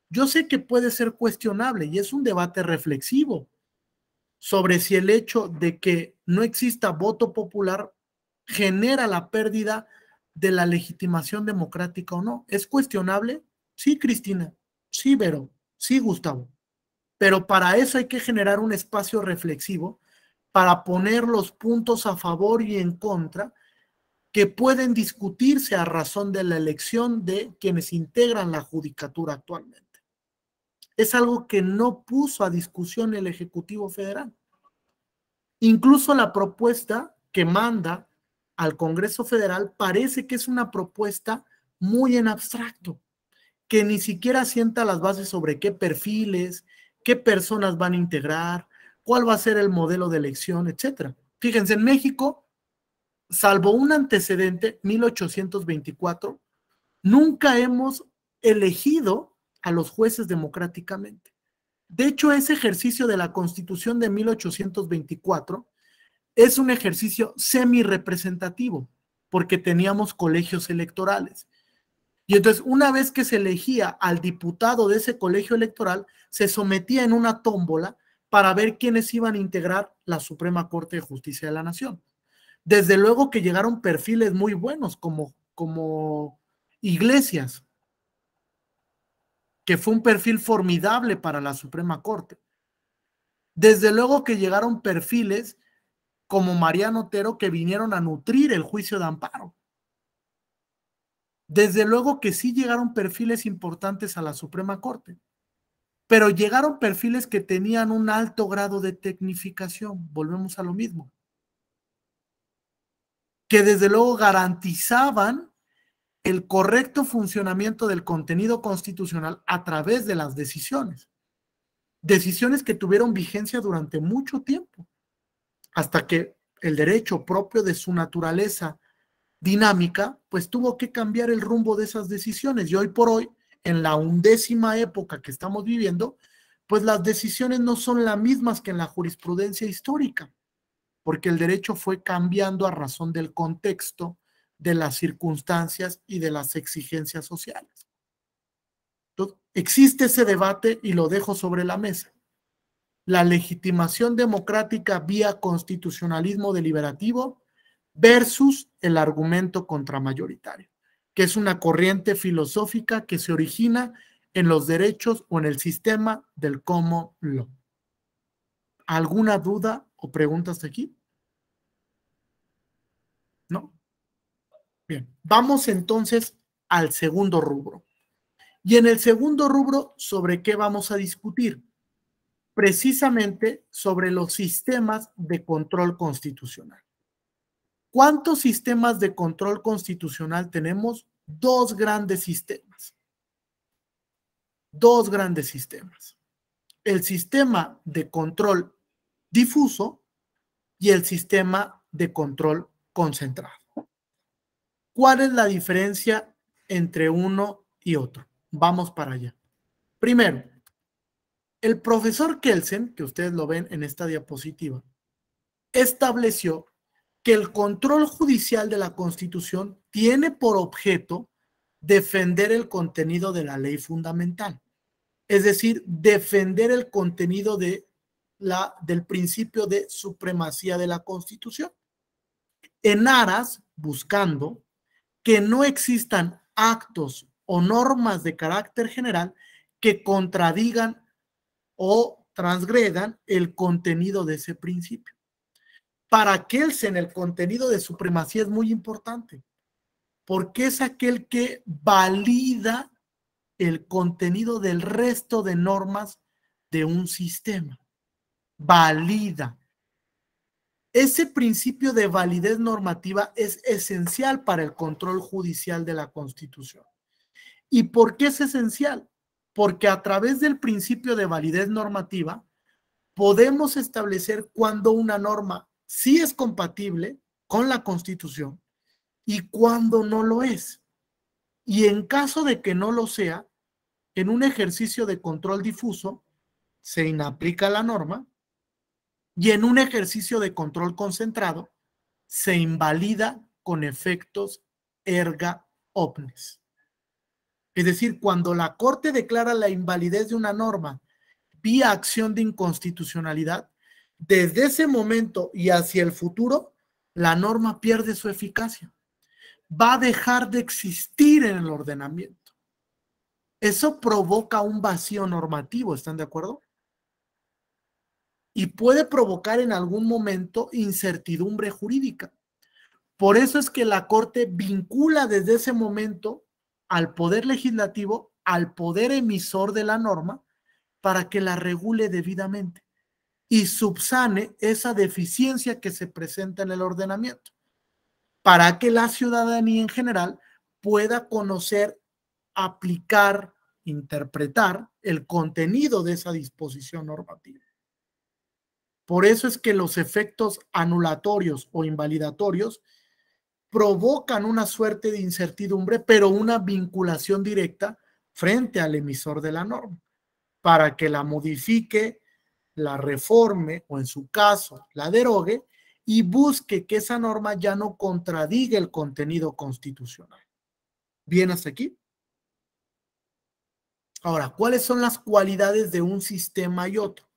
Yo sé que puede ser cuestionable y es un debate reflexivo sobre si el hecho de que no exista voto popular genera la pérdida de la legitimación democrática o no. ¿Es cuestionable? Sí, Cristina. Sí, Vero. Sí, Gustavo. Pero para eso hay que generar un espacio reflexivo para poner los puntos a favor y en contra que pueden discutirse a razón de la elección de quienes integran la judicatura actualmente. Es algo que no puso a discusión el Ejecutivo Federal. Incluso la propuesta que manda al Congreso Federal parece que es una propuesta muy en abstracto, que ni siquiera sienta las bases sobre qué perfiles, qué personas van a integrar, cuál va a ser el modelo de elección, etcétera. Fíjense, en México, salvo un antecedente, 1824, nunca hemos elegido a los jueces democráticamente. De hecho, ese ejercicio de la Constitución de 1824 es un ejercicio semi-representativo, porque teníamos colegios electorales. Y entonces, una vez que se elegía al diputado de ese colegio electoral, se sometía en una tómbola para ver quiénes iban a integrar la Suprema Corte de Justicia de la Nación. Desde luego que llegaron perfiles muy buenos, como Iglesias, que fue un perfil formidable para la Suprema Corte. Desde luego que llegaron perfiles como Mariano Otero que vinieron a nutrir el juicio de amparo. Desde luego que sí llegaron perfiles importantes a la Suprema Corte, pero llegaron perfiles que tenían un alto grado de tecnificación, volvemos a lo mismo, que desde luego garantizaban el correcto funcionamiento del contenido constitucional a través de las decisiones que tuvieron vigencia durante mucho tiempo, hasta que el derecho propio de su naturaleza dinámica, pues tuvo que cambiar el rumbo de esas decisiones. Y hoy por hoy, en la 11ª época que estamos viviendo, pues las decisiones no son las mismas que en la jurisprudencia histórica, porque el derecho fue cambiando a razón del contexto, de las circunstancias y de las exigencias sociales. Entonces, existe ese debate y lo dejo sobre la mesa. la legitimación democrática vía constitucionalismo deliberativo versus el argumento contramayoritario, que es una corriente filosófica que se origina en los derechos o en el sistema del common law. ¿Alguna duda o pregunta hasta aquí? ¿No? Bien, vamos entonces al segundo rubro. Y en el segundo rubro, ¿sobre qué vamos a discutir? Precisamente sobre los sistemas de control constitucional. ¿Cuántos sistemas de control constitucional tenemos? Dos grandes sistemas. Dos grandes sistemas. El sistema de control difuso y el sistema de control concentrado. ¿Cuál es la diferencia entre uno y otro? Vamos para allá. Primero, el profesor Kelsen, que ustedes lo ven en esta diapositiva, estableció que el control judicial de la Constitución tiene por objeto defender el contenido de la ley fundamental, es decir, defender el contenido del principio de supremacía de la Constitución, en aras buscando que no existan actos o normas de carácter general que contradigan o transgredan el contenido de ese principio. Para Kelsen, el contenido de supremacía es muy importante, porque es aquel que valida el contenido del resto de normas de un sistema. Valida. Ese principio de validez normativa es esencial para el control judicial de la Constitución. ¿Y por qué es esencial? Porque a través del principio de validez normativa podemos establecer cuándo una norma sí es compatible con la Constitución y cuándo no lo es. Y en caso de que no lo sea, en un ejercicio de control difuso se inaplica la norma y en un ejercicio de control concentrado se invalida con efectos erga omnes. Es decir, cuando la Corte declara la invalidez de una norma vía acción de inconstitucionalidad, desde ese momento y hacia el futuro, la norma pierde su eficacia. Va a dejar de existir en el ordenamiento. Eso provoca un vacío normativo, ¿están de acuerdo? Y puede provocar en algún momento incertidumbre jurídica. Por eso es que la Corte vincula desde ese momento al poder legislativo, al poder emisor de la norma, para que la regule debidamente y subsane esa deficiencia que se presenta en el ordenamiento, para que la ciudadanía en general pueda conocer, aplicar, interpretar el contenido de esa disposición normativa. Por eso es que los efectos anulatorios o invalidatorios provocan una suerte de incertidumbre, pero una vinculación directa frente al emisor de la norma, para que la modifique, la reforme o en su caso la derogue y busque que esa norma ya no contradiga el contenido constitucional. ¿Bien hasta aquí? Ahora, ¿cuáles son las cualidades de un sistema y otro?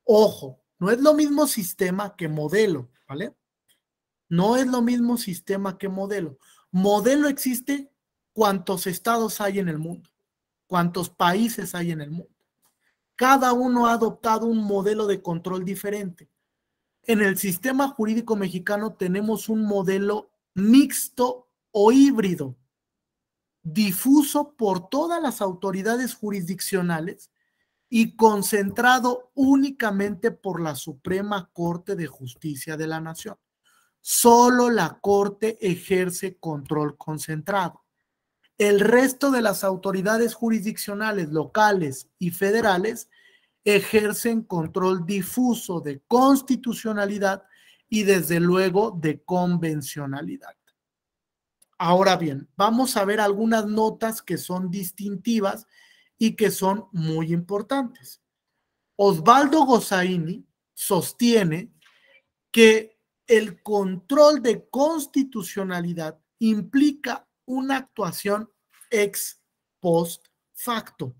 Ojo, no es lo mismo sistema que modelo, ¿vale? No es lo mismo sistema que modelo. Modelo existe cuántos estados hay en el mundo, cuántos países hay en el mundo. Cada uno ha adoptado un modelo de control diferente. En el sistema jurídico mexicano tenemos un modelo mixto o híbrido, difuso por todas las autoridades jurisdiccionales y concentrado únicamente por la Suprema Corte de Justicia de la Nación. Solo la Corte ejerce control concentrado. El resto de las autoridades jurisdiccionales locales y federales ejercen control difuso de constitucionalidad y desde luego de convencionalidad. Ahora bien, vamos a ver algunas notas que son distintivas y que son muy importantes. Osvaldo Gossaini sostiene que el control de constitucionalidad implica una actuación ex post facto,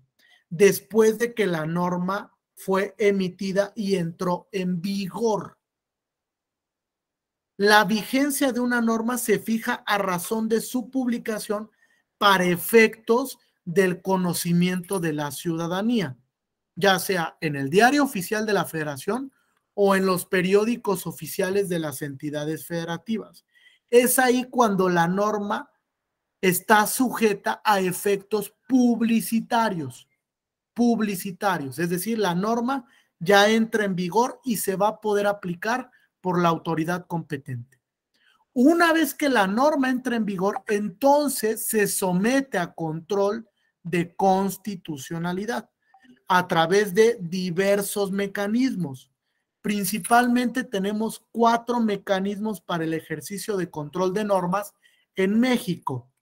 después de que la norma fue emitida y entró en vigor. La vigencia de una norma se fija a razón de su publicación para efectos del conocimiento de la ciudadanía, ya sea en el Diario Oficial de la Federación o en los periódicos oficiales de las entidades federativas. Es ahí cuando la norma está sujeta a efectos publicitarios, es decir, la norma ya entra en vigor y se va a poder aplicar por la autoridad competente. Una vez que la norma entra en vigor, entonces se somete a control de constitucionalidad a través de diversos mecanismos. Principalmente tenemos 4 mecanismos para el ejercicio de control de normas en México: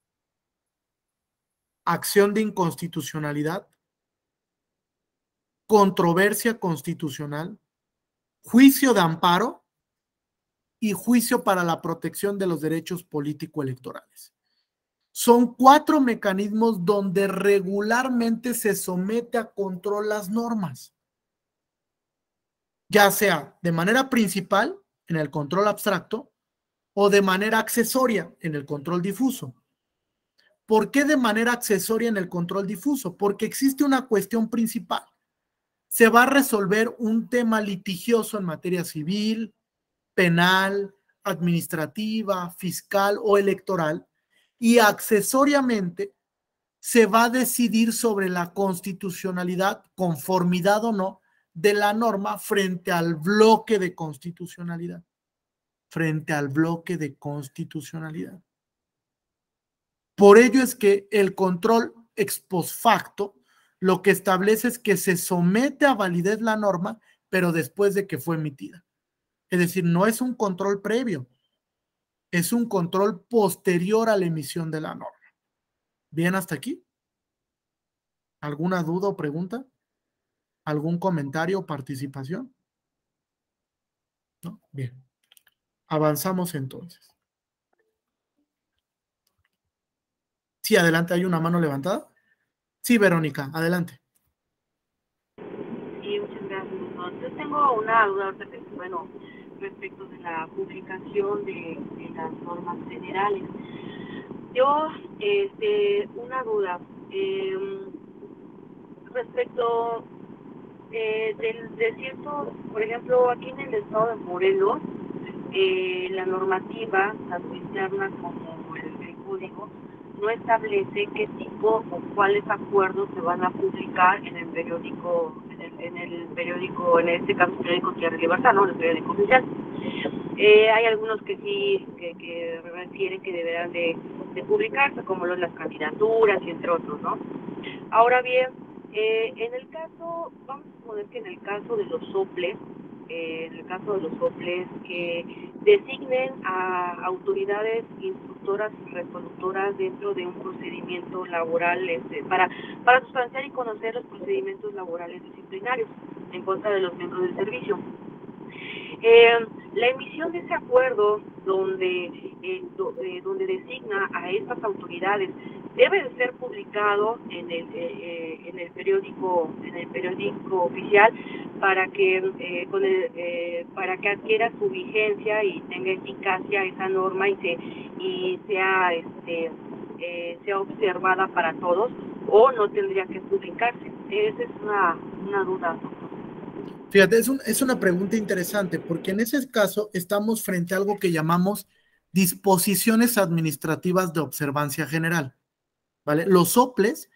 acción de inconstitucionalidad, controversia constitucional, juicio de amparo y juicio para la protección de los derechos político-electorales. Son 4 mecanismos donde regularmente se somete a control las normas, ya sea de manera principal en el control abstracto o de manera accesoria en el control difuso. ¿Por qué de manera accesoria en el control difuso? Porque existe una cuestión principal. Se va a resolver un tema litigioso en materia civil, penal, administrativa, fiscal o electoral, y accesoriamente se va a decidir sobre la constitucionalidad, conformidad o no, de la norma frente al bloque de constitucionalidad. Por ello es que el control ex post facto lo que establece es que se somete a validez la norma, pero después de que fue emitida. Es decir, no es un control previo, es un control posterior a la emisión de la norma. ¿Bien hasta aquí? ¿Alguna duda o pregunta? ¿Algún comentario o participación? ¿No? Bien. Avanzamos entonces. Sí, adelante, hay una mano levantada. Sí, Verónica, adelante. Sí, muchas gracias, doctor. Yo tengo una duda respecto de la publicación de las normas generales. Yo, una duda respecto de cierto, por ejemplo, aquí en el estado de Morelos, la normativa, tanto interna como el código, no establece qué tipo o cuáles acuerdos se van a publicar en el periódico, en este caso el periódico Tierra y Libertad, ¿no? El periódico oficial. Hay algunos que sí, que refieren que deberán de publicarse, como las candidaturas y entre otros, ¿no? Ahora bien, en el caso, vamos a suponer que en el caso de los soples, que designen a autoridades instructoras y resolutoras dentro de un procedimiento laboral para sustanciar y conocer los procedimientos laborales disciplinarios en contra de los miembros del servicio. La emisión de ese acuerdo donde designa a estas autoridades debe de ser publicado en el periódico oficial para que adquiera su vigencia y tenga eficacia esa norma y sea observada para todos, o no tendría que publicarse. Esa es una duda. Fíjate, es una pregunta interesante, porque en ese caso estamos frente a algo que llamamos disposiciones administrativas de observancia general, ¿vale? Los soples,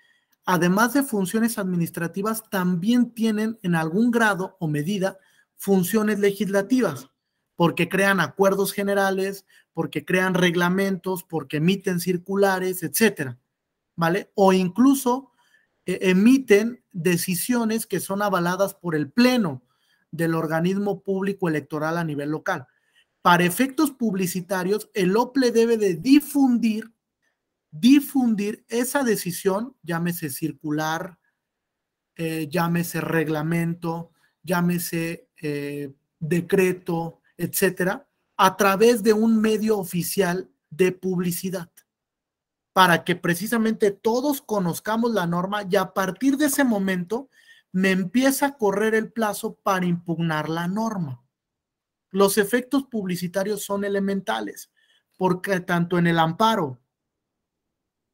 además de funciones administrativas, también tienen en algún grado o medida funciones legislativas, porque crean acuerdos generales, porque crean reglamentos, porque emiten circulares, etcétera, ¿vale? O incluso emiten decisiones que son avaladas por el pleno del organismo público electoral a nivel local. Para efectos publicitarios, el OPLE debe de difundir esa decisión, llámese circular, llámese reglamento, llámese decreto, etcétera, a través de un medio oficial de publicidad, para que precisamente todos conozcamos la norma y a partir de ese momento me empieza a correr el plazo para impugnar la norma. Los efectos publicitarios son elementales, porque tanto en el amparo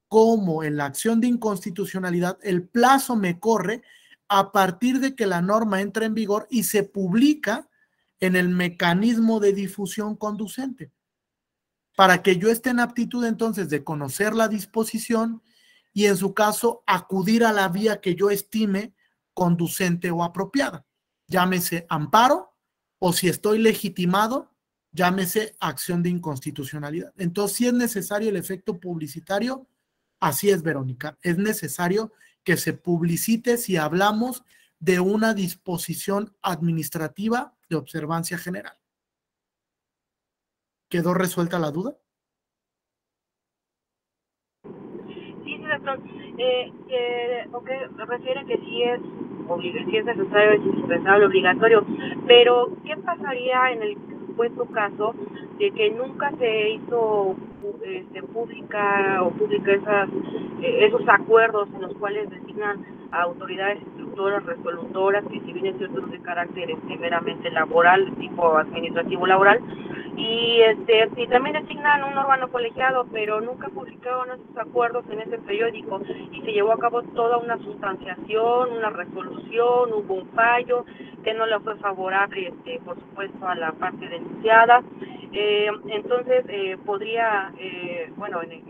como en la acción de inconstitucionalidad, el plazo me corre a partir de que la norma entra en vigor y se publica en el mecanismo de difusión conducente. Para que yo esté en aptitud entonces de conocer la disposición y en su caso acudir a la vía que yo estime conducente o apropiada. Llámese amparo o si estoy legitimado, llámese acción de inconstitucionalidad. Entonces, si es necesario el efecto publicitario, así es, Verónica, es necesario que se publicite si hablamos de una disposición administrativa de observancia general. ¿Quedó resuelta la duda? Sí, doctor. Ok, refiere que sí es necesario, es indispensable, obligatorio, pero ¿qué pasaría en el supuesto caso de que nunca se hizo pública esos acuerdos en los cuales designan a autoridades instructoras, resolutoras, que si bien es cierto de carácter meramente laboral, tipo administrativo laboral, y también designan un órgano colegiado, pero nunca publicaron esos acuerdos en ese periódico y se llevó a cabo toda una sustanciación, una resolución, hubo un fallo que no le fue favorable, por supuesto, a la parte denunciada. Entonces podría, bueno, en el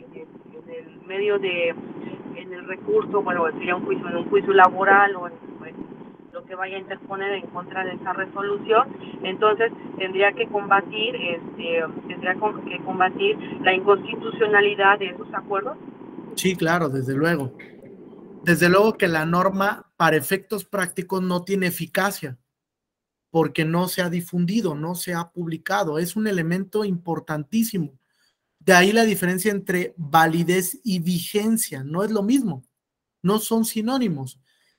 medio en el recurso, bueno, sería un juicio laboral o en lo que vaya a interponer en contra de esa resolución, entonces tendría que combatir la inconstitucionalidad de esos acuerdos. Sí, claro, desde luego. Desde luego que la norma para efectos prácticos no tiene eficacia porque no se ha difundido, no se ha publicado. Es un elemento importantísimo. De ahí la diferencia entre validez y vigencia. No es lo mismo, no son sinónimos.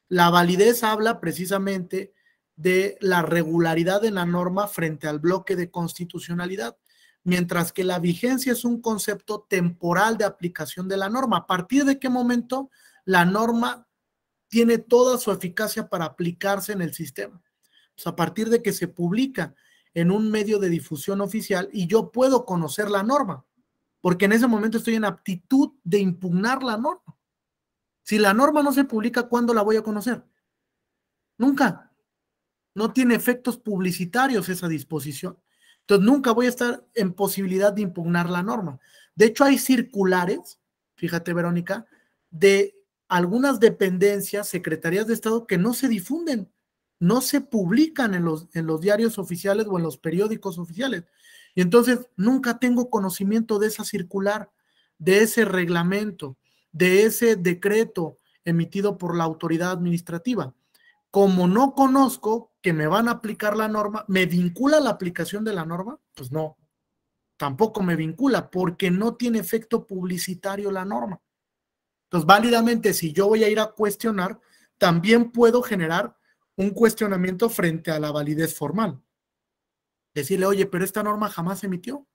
La validez habla precisamente de la regularidad de la norma frente al bloque de constitucionalidad, mientras que la vigencia es un concepto temporal de aplicación de la norma. ¿A partir de qué momento la norma tiene toda su eficacia para aplicarse en el sistema? Pues a partir de que se publica en un medio de difusión oficial y yo puedo conocer la norma, porque en ese momento estoy en aptitud de impugnar la norma. Si la norma no se publica, ¿cuándo la voy a conocer? Nunca. No tiene efectos publicitarios esa disposición. Entonces, nunca voy a estar en posibilidad de impugnar la norma. De hecho, hay circulares, fíjate, Verónica, de algunas dependencias, secretarías de Estado que no se difunden, no se publican en los diarios oficiales o en los periódicos oficiales. Y entonces, nunca tengo conocimiento de esa circular, de ese reglamento, de ese decreto emitido por la autoridad administrativa. Como no conozco que me van a aplicar la norma, ¿me vincula la aplicación de la norma? Pues no, tampoco me vincula porque no tiene efecto publicitario la norma. Entonces, válidamente, si yo voy a ir a cuestionar, también puedo generar un cuestionamiento frente a la validez formal. Decirle, oye, pero esta norma jamás se emitió.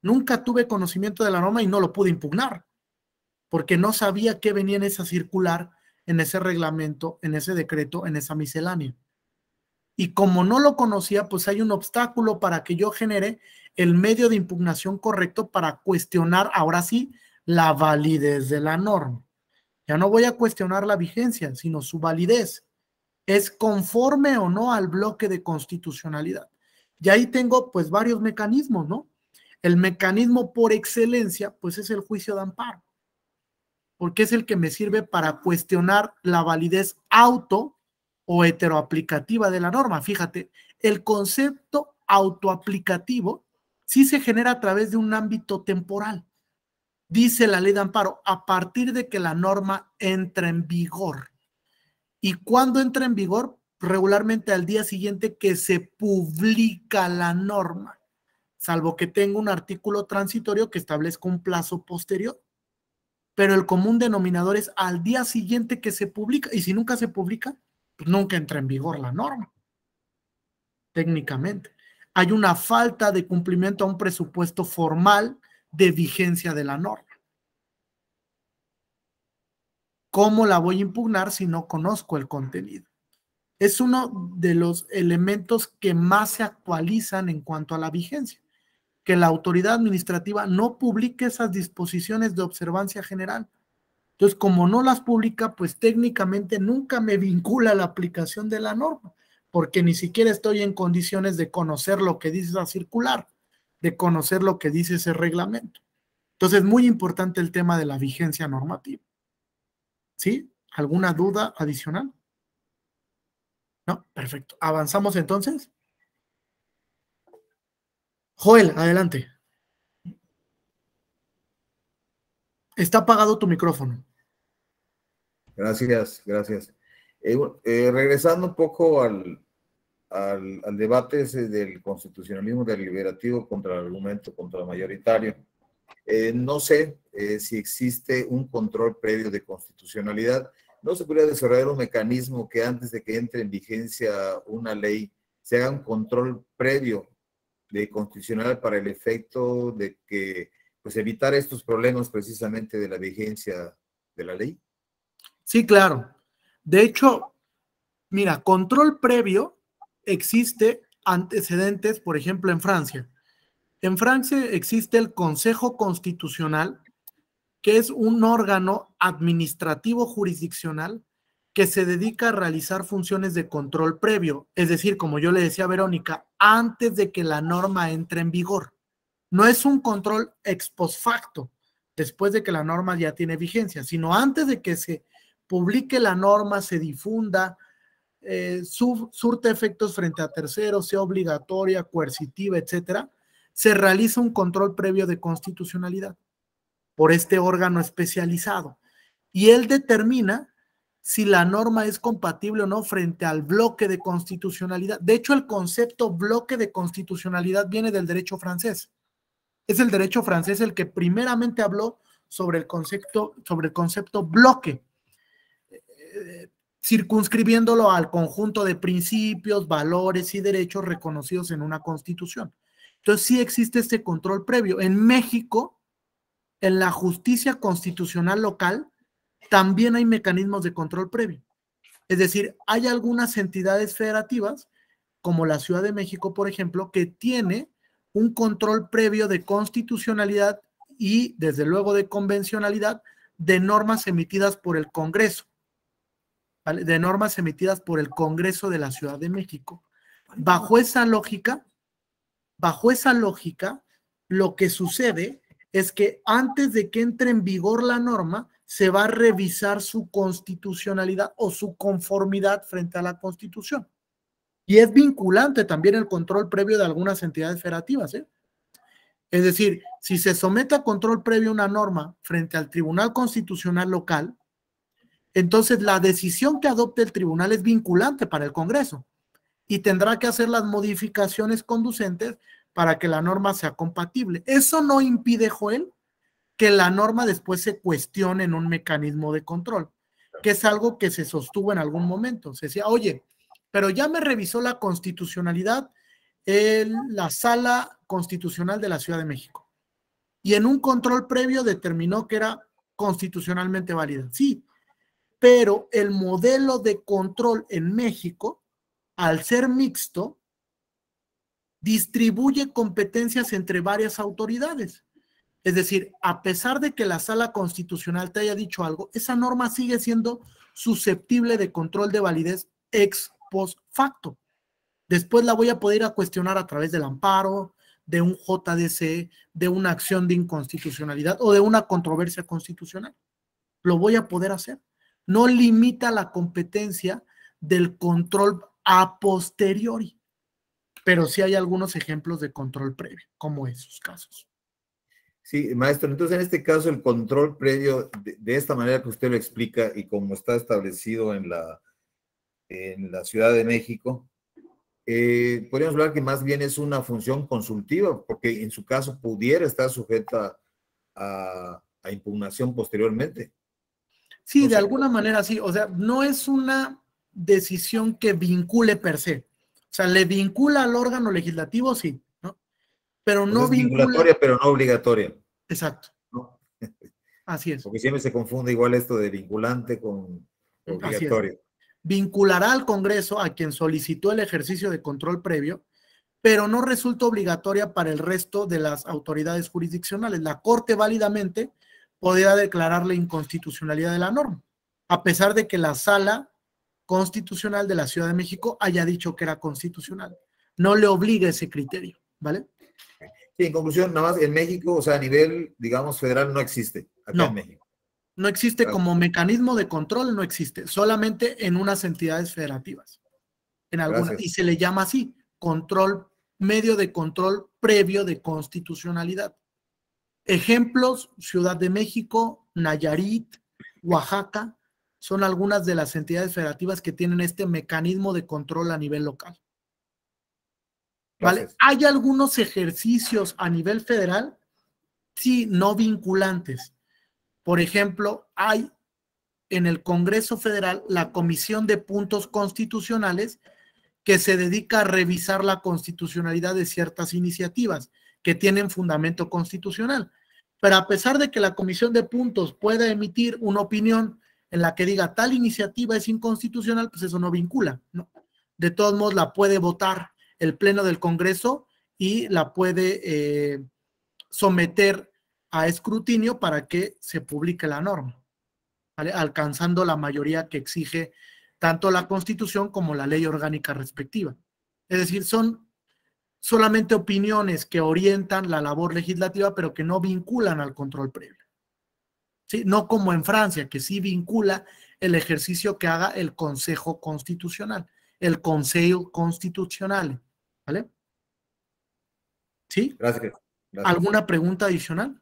Nunca tuve conocimiento de la norma y no lo pude impugnar, porque no sabía qué venía en esa circular, en ese reglamento, en ese decreto, en esa miscelánea. Y como no lo conocía, pues hay un obstáculo para que yo genere el medio de impugnación correcto para cuestionar, ahora sí, la validez de la norma. Ya no voy a cuestionar la vigencia, sino su validez. ¿Es conforme o no al bloque de constitucionalidad? Y ahí tengo pues varios mecanismos, ¿no? El mecanismo por excelencia, pues es el juicio de amparo, porque es el que me sirve para cuestionar la validez auto o heteroaplicativa de la norma. Fíjate, el concepto autoaplicativo sí se genera a través de un ámbito temporal. Dice la ley de amparo, a partir de que la norma entra en vigor. ¿Y cuándo entra en vigor? Regularmente al día siguiente que se publica la norma, salvo que tenga un artículo transitorio que establezca un plazo posterior. Pero el común denominador es al día siguiente que se publica, y si nunca se publica, pues nunca entra en vigor la norma. Técnicamente. Hay una falta de cumplimiento a un presupuesto formal de vigencia de la norma. ¿Cómo la voy a impugnar si no conozco el contenido? es uno de los elementos que más se actualizan en cuanto a la vigencia, que la autoridad administrativa no publique esas disposiciones de observancia general. Entonces, como no las publica, pues técnicamente nunca me vincula la aplicación de la norma, porque ni siquiera estoy en condiciones de conocer lo que dice esa circular, de conocer lo que dice ese reglamento. Entonces, es muy importante el tema de la vigencia normativa. ¿Sí? ¿Alguna duda adicional? No, perfecto. ¿Avanzamos entonces? Joel, adelante. Está apagado tu micrófono. Gracias, gracias. Regresando un poco al debate ese del constitucionalismo deliberativo contra el argumento contra el mayoritario, no sé si existe un control previo de constitucionalidad. ¿No se podría desarrollar un mecanismo que antes de que entre en vigencia una ley se haga un control previo de constitucional para el efecto de que, pues, evitar estos problemas precisamente de la vigencia de la ley? Sí, claro. De hecho, mira, control previo existe antecedentes, por ejemplo, en Francia. En Francia existe el Consejo Constitucional, que es un órgano administrativo jurisdiccional que se dedica a realizar funciones de control previo, es decir, como yo le decía a Verónica, antes de que la norma entre en vigor. No es un control ex post facto, después de que la norma ya tiene vigencia, sino antes de que se publique la norma, se difunda, surte efectos frente a terceros, sea obligatoria, coercitiva, etcétera, se realiza un control previo de constitucionalidad por este órgano especializado. Y él determina si la norma es compatible o no frente al bloque de constitucionalidad. De hecho, el concepto bloque de constitucionalidad viene del derecho francés. Es el derecho francés el que primeramente habló sobre el concepto bloque, circunscribiéndolo al conjunto de principios, valores y derechos reconocidos en una constitución. Entonces, sí existe este control previo. En México, en la justicia constitucional local, también hay mecanismos de control previo. Es decir, hay algunas entidades federativas, como la Ciudad de México, por ejemplo, que tiene un control previo de constitucionalidad y, desde luego, de convencionalidad de normas emitidas por el Congreso, ¿vale? De normas emitidas por el Congreso de la Ciudad de México. Bajo esa lógica, lo que sucede es que antes de que entre en vigor la norma, se va a revisar su constitucionalidad o su conformidad frente a la Constitución. Y es vinculante también el control previo de algunas entidades federativas, ¿eh? Es decir, si se somete a control previo una norma frente al Tribunal Constitucional local, entonces la decisión que adopte el tribunal es vinculante para el Congreso y tendrá que hacer las modificaciones conducentes para que la norma sea compatible. Eso no impide, Joel, que la norma después se cuestione en un mecanismo de control, que es algo que se sostuvo en algún momento. Se decía, oye, pero ya me revisó la constitucionalidad en la Sala Constitucional de la Ciudad de México y en un control previo determinó que era constitucionalmente válida. Sí, pero el modelo de control en México, al ser mixto, distribuye competencias entre varias autoridades. Es decir, a pesar de que la Sala Constitucional te haya dicho algo, esa norma sigue siendo susceptible de control de validez ex post facto. Después la voy a poder ir a cuestionar a través del amparo, de un JDC, de una acción de inconstitucionalidad o de una controversia constitucional. Lo voy a poder hacer. No limita la competencia del control a posteriori, pero sí hay algunos ejemplos de control previo, como esos casos. Sí, maestro, entonces en este caso el control previo, de esta manera que usted lo explica y como está establecido en la Ciudad de México, podríamos hablar que más bien es una función consultiva, porque en su caso pudiera estar sujeta a impugnación posteriormente. Sí, de alguna manera sí, o sea, no es una decisión que vincule per se, o sea, le vincula al órgano legislativo, sí, ¿no? Pero no es vinculatoria, pero no obligatoria. Exacto. ¿No? Así es. Porque siempre se confunde igual esto de vinculante con obligatorio. vinculará al Congreso a quien solicitó el ejercicio de control previo, pero no resulta obligatoria para el resto de las autoridades jurisdiccionales. La Corte válidamente podría declarar la inconstitucionalidad de la norma, a pesar de que la Sala Constitucional de la Ciudad de México haya dicho que era constitucional. No le obliga ese criterio, ¿vale? Sí, en conclusión, nada más en México, o sea, a nivel, digamos, federal no existe acá en México. No existe Gracias. como mecanismo de control, no existe, solamente en unas entidades federativas, en algunas, Gracias. y se le llama así, control, medio de control previo de constitucionalidad. Ejemplos: Ciudad de México, Nayarit, Oaxaca, son algunas de las entidades federativas que tienen este mecanismo de control a nivel local. ¿Vale? Gracias. ¿Hay algunos ejercicios a nivel federal? Sí, no vinculantes. Por ejemplo, hay en el Congreso Federal la Comisión de Puntos Constitucionales que se dedica a revisar la constitucionalidad de ciertas iniciativas que tienen fundamento constitucional. Pero a pesar de que la Comisión de Puntos pueda emitir una opinión en la que diga tal iniciativa es inconstitucional, pues eso no vincula, ¿no? De todos modos la puede votar el Pleno del Congreso y la puede someter a escrutinio para que se publique la norma, ¿vale? Alcanzando la mayoría que exige tanto la Constitución como la ley orgánica respectiva. Es decir, son solamente opiniones que orientan la labor legislativa, pero que no vinculan al control previo. ¿Sí? No como en Francia, que sí vincula el ejercicio que haga el Consejo Constitucional, el Consejo Constitucional. ¿Vale? ¿Sí? Gracias. Gracias. ¿Alguna pregunta adicional?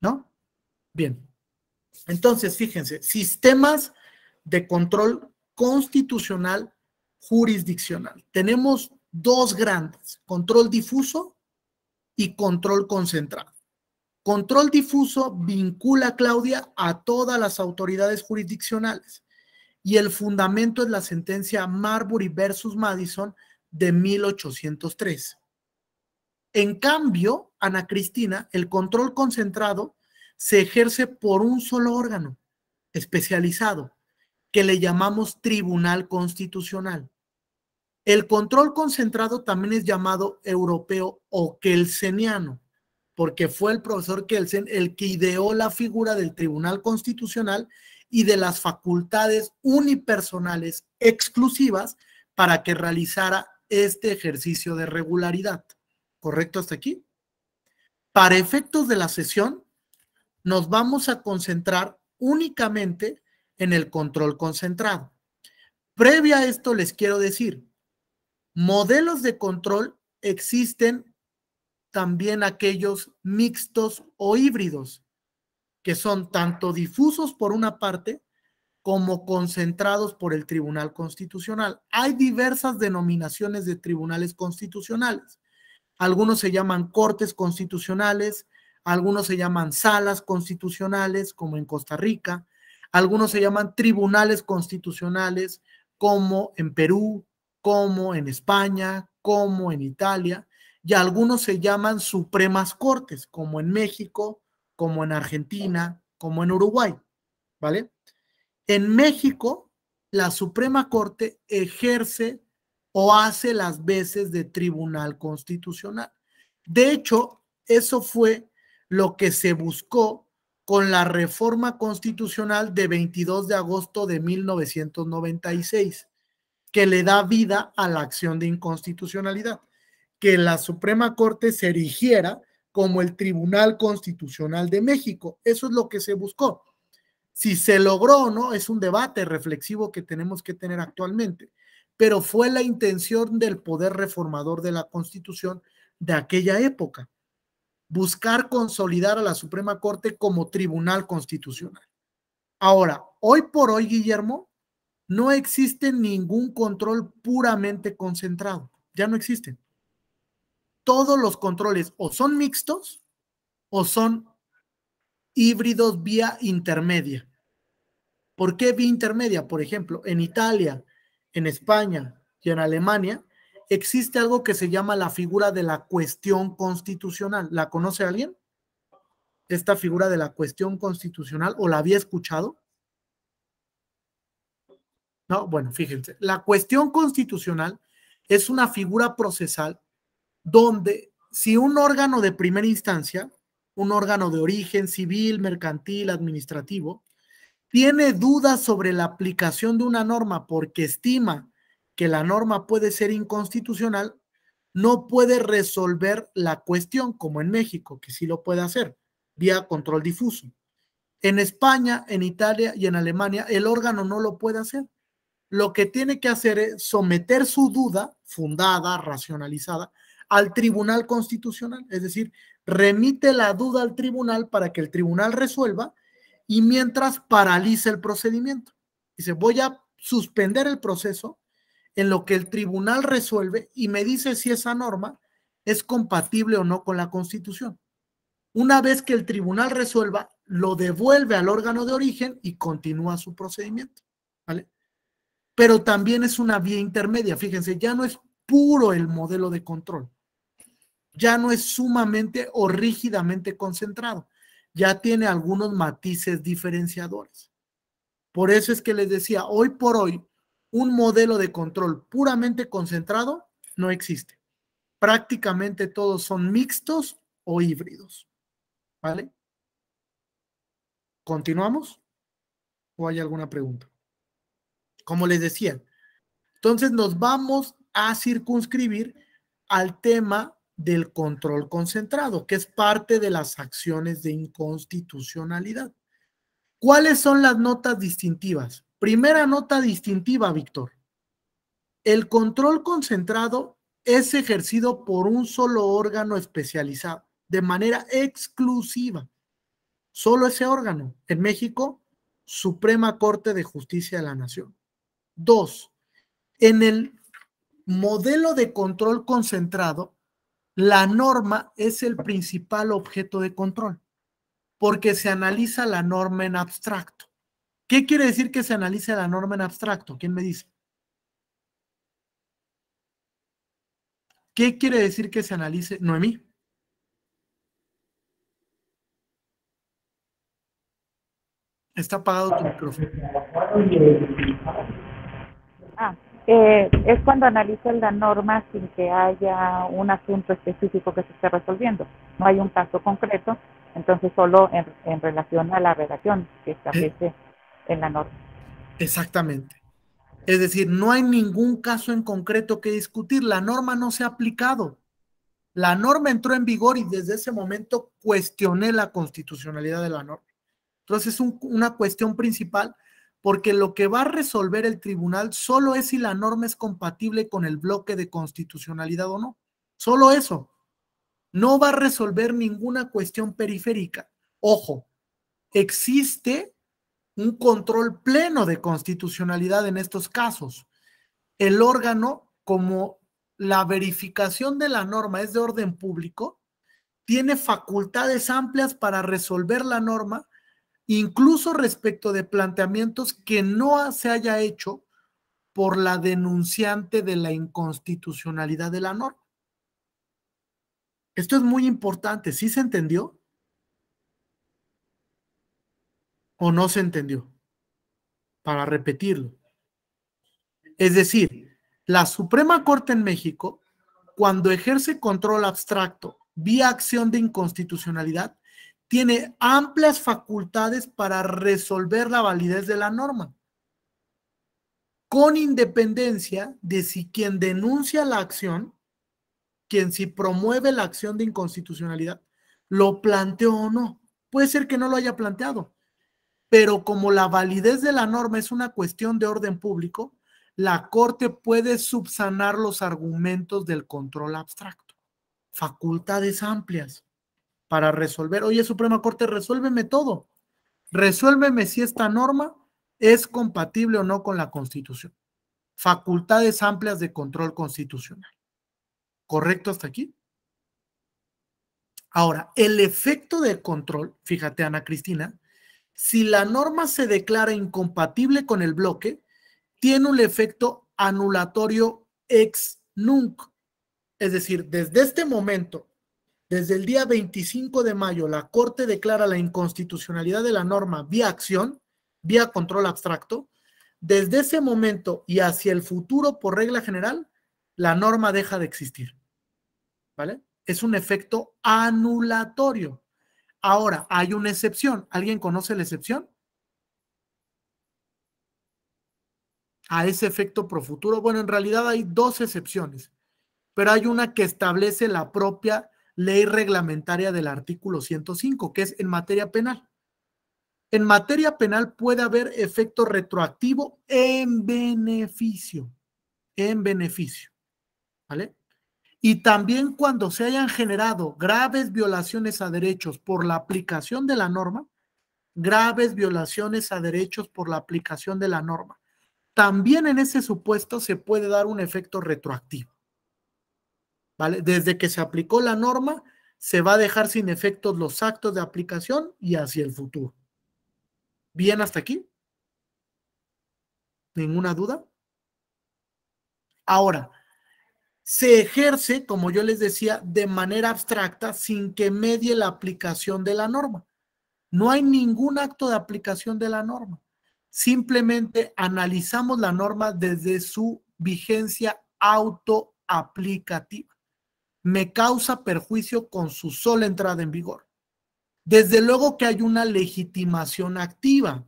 ¿No? Bien. Entonces, fíjense, sistemas de control constitucional jurisdiccional. Tenemos dos grandes: control difuso y control concentrado. Control difuso vincula, Claudia, a todas las autoridades jurisdiccionales y el fundamento es la sentencia Marbury versus Madison de 1803. En cambio, Ana Cristina, el control concentrado se ejerce por un solo órgano especializado que le llamamos Tribunal Constitucional. El control concentrado también es llamado europeo o kelseniano, porque fue el profesor Kelsen el que ideó la figura del Tribunal Constitucional y de las facultades unipersonales exclusivas para que realizara este ejercicio de regularidad. ¿Correcto hasta aquí? Para efectos de la sesión, nos vamos a concentrar únicamente en el control concentrado. Previo a esto les quiero decir, modelos de control existen también aquellos mixtos o híbridos, que son tanto difusos por una parte como concentrados por el Tribunal Constitucional. Hay diversas denominaciones de tribunales constitucionales. Algunos se llaman cortes constitucionales, algunos se llaman salas constitucionales, como en Costa Rica, algunos se llaman tribunales constitucionales, como en Perú, como en España, como en Italia, y algunos se llaman supremas cortes, como en México, como en Argentina, como en Uruguay, ¿vale? En México, la Suprema Corte ejerce o hace las veces de Tribunal Constitucional. De hecho, eso fue lo que se buscó con la reforma constitucional de 22 de agosto de 1996, que le da vida a la acción de inconstitucionalidad, que la Suprema Corte se erigiera como el Tribunal Constitucional de México. Eso es lo que se buscó. Si se logró o no, es un debate reflexivo que tenemos que tener actualmente, pero fue la intención del poder reformador de la Constitución de aquella época, buscar consolidar a la Suprema Corte como Tribunal Constitucional. Ahora, hoy por hoy, Guillermo, no existe ningún control puramente concentrado, ya no existen. Todos los controles o son mixtos o son híbridos vía intermedia. ¿Por qué vía intermedia? Por ejemplo, en Italia, en España y en Alemania existe algo que se llama la figura de la cuestión constitucional. ¿La conoce alguien? Esta figura de la cuestión constitucional, ¿o la había escuchado? No, bueno, fíjense, la cuestión constitucional es una figura procesal donde si un órgano de primera instancia, un órgano de origen civil, mercantil, administrativo, tiene dudas sobre la aplicación de una norma porque estima que la norma puede ser inconstitucional, no puede resolver la cuestión, como en México, que sí lo puede hacer, vía control difuso. En España, en Italia y en Alemania, el órgano no lo puede hacer. Lo que tiene que hacer es someter su duda, fundada, racionalizada, al Tribunal Constitucional, es decir, remite la duda al tribunal para que el tribunal resuelva y mientras paraliza el procedimiento. Dice, voy a suspender el proceso en lo que el tribunal resuelve y me dice si esa norma es compatible o no con la Constitución. Una vez que el tribunal resuelva, lo devuelve al órgano de origen y continúa su procedimiento, ¿vale? Pero también es una vía intermedia, fíjense, ya no es puro el modelo de control, ya no es sumamente o rígidamente concentrado, ya tiene algunos matices diferenciadores. Por eso es que les decía, hoy por hoy, un modelo de control puramente concentrado no existe. Prácticamente todos son mixtos o híbridos, ¿vale? ¿Continuamos? ¿O hay alguna pregunta? Como les decía, entonces nos vamos a circunscribir al tema del control concentrado, que es parte de las acciones de inconstitucionalidad. ¿Cuáles son las notas distintivas? Primera nota distintiva, Víctor. El control concentrado es ejercido por un solo órgano especializado, de manera exclusiva. Solo ese órgano. En México, Suprema Corte de Justicia de la Nación. 2. En el modelo de control concentrado, la norma es el principal objeto de control, porque se analiza la norma en abstracto. ¿Qué quiere decir que se analice la norma en abstracto? ¿Quién me dice? ¿Qué quiere decir que se analice? Noemí. Está apagado tu micrófono. Es cuando analizan la norma sin que haya un asunto específico que se esté resolviendo. No hay un caso concreto, entonces solo en relación a la redacción que establece en la norma. Exactamente. Es decir, no hay ningún caso en concreto que discutir. La norma no se ha aplicado. La norma entró en vigor y desde ese momento cuestioné la constitucionalidad de la norma. Entonces es una cuestión principal porque lo que va a resolver el tribunal solo es si la norma es compatible con el bloque de constitucionalidad o no. Solo eso. No va a resolver ninguna cuestión periférica. Ojo, existe un control pleno de constitucionalidad en estos casos. El órgano, como la verificación de la norma es de orden público, tiene facultades amplias para resolver la norma, incluso respecto de planteamientos que no se haya hecho por la denunciante de la inconstitucionalidad de la norma. Esto es muy importante. ¿Sí se entendió? ¿O no se entendió? Para repetirlo. Es decir, la Suprema Corte en México, cuando ejerce control abstracto vía acción de inconstitucionalidad, tiene amplias facultades para resolver la validez de la norma, con independencia de si quien denuncia la acción, quien si promueve la acción de inconstitucionalidad, lo planteó o no. Puede ser que no lo haya planteado, pero como la validez de la norma es una cuestión de orden público, la Corte puede subsanar los argumentos del control abstracto. Facultades amplias para resolver. Oye, Suprema Corte, resuélveme todo. Resuélveme si esta norma es compatible o no con la Constitución. Facultades amplias de control constitucional. ¿Correcto hasta aquí? Ahora, el efecto de control, fíjate, Ana Cristina, si la norma se declara incompatible con el bloque, tiene un efecto anulatorio ex nunc. Es decir, desde este momento, desde el día 25 de mayo, la Corte declara la inconstitucionalidad de la norma vía acción, vía control abstracto. desde ese momento y hacia el futuro, por regla general, la norma deja de existir, ¿vale? Es un efecto anulatorio. Ahora, hay una excepción. ¿Alguien conoce la excepción? A ese efecto pro futuro. Bueno, en realidad hay dos excepciones, pero hay una que establece la propia ley reglamentaria del artículo 105, que es en materia penal. En materia penal puede haber efecto retroactivo en beneficio, ¿vale? Y también cuando se hayan generado graves violaciones a derechos por la aplicación de la norma, graves violaciones a derechos por la aplicación de la norma. También en ese supuesto se puede dar un efecto retroactivo, ¿vale? Desde que se aplicó la norma, se va a dejar sin efectos los actos de aplicación y hacia el futuro. ¿Bien hasta aquí? ¿Ninguna duda? Ahora, se ejerce, como yo les decía, de manera abstracta sin que medie la aplicación de la norma. No hay ningún acto de aplicación de la norma. Simplemente analizamos la norma desde su vigencia autoaplicativa. Me causa perjuicio con su sola entrada en vigor. Desde luego que hay una legitimación activa.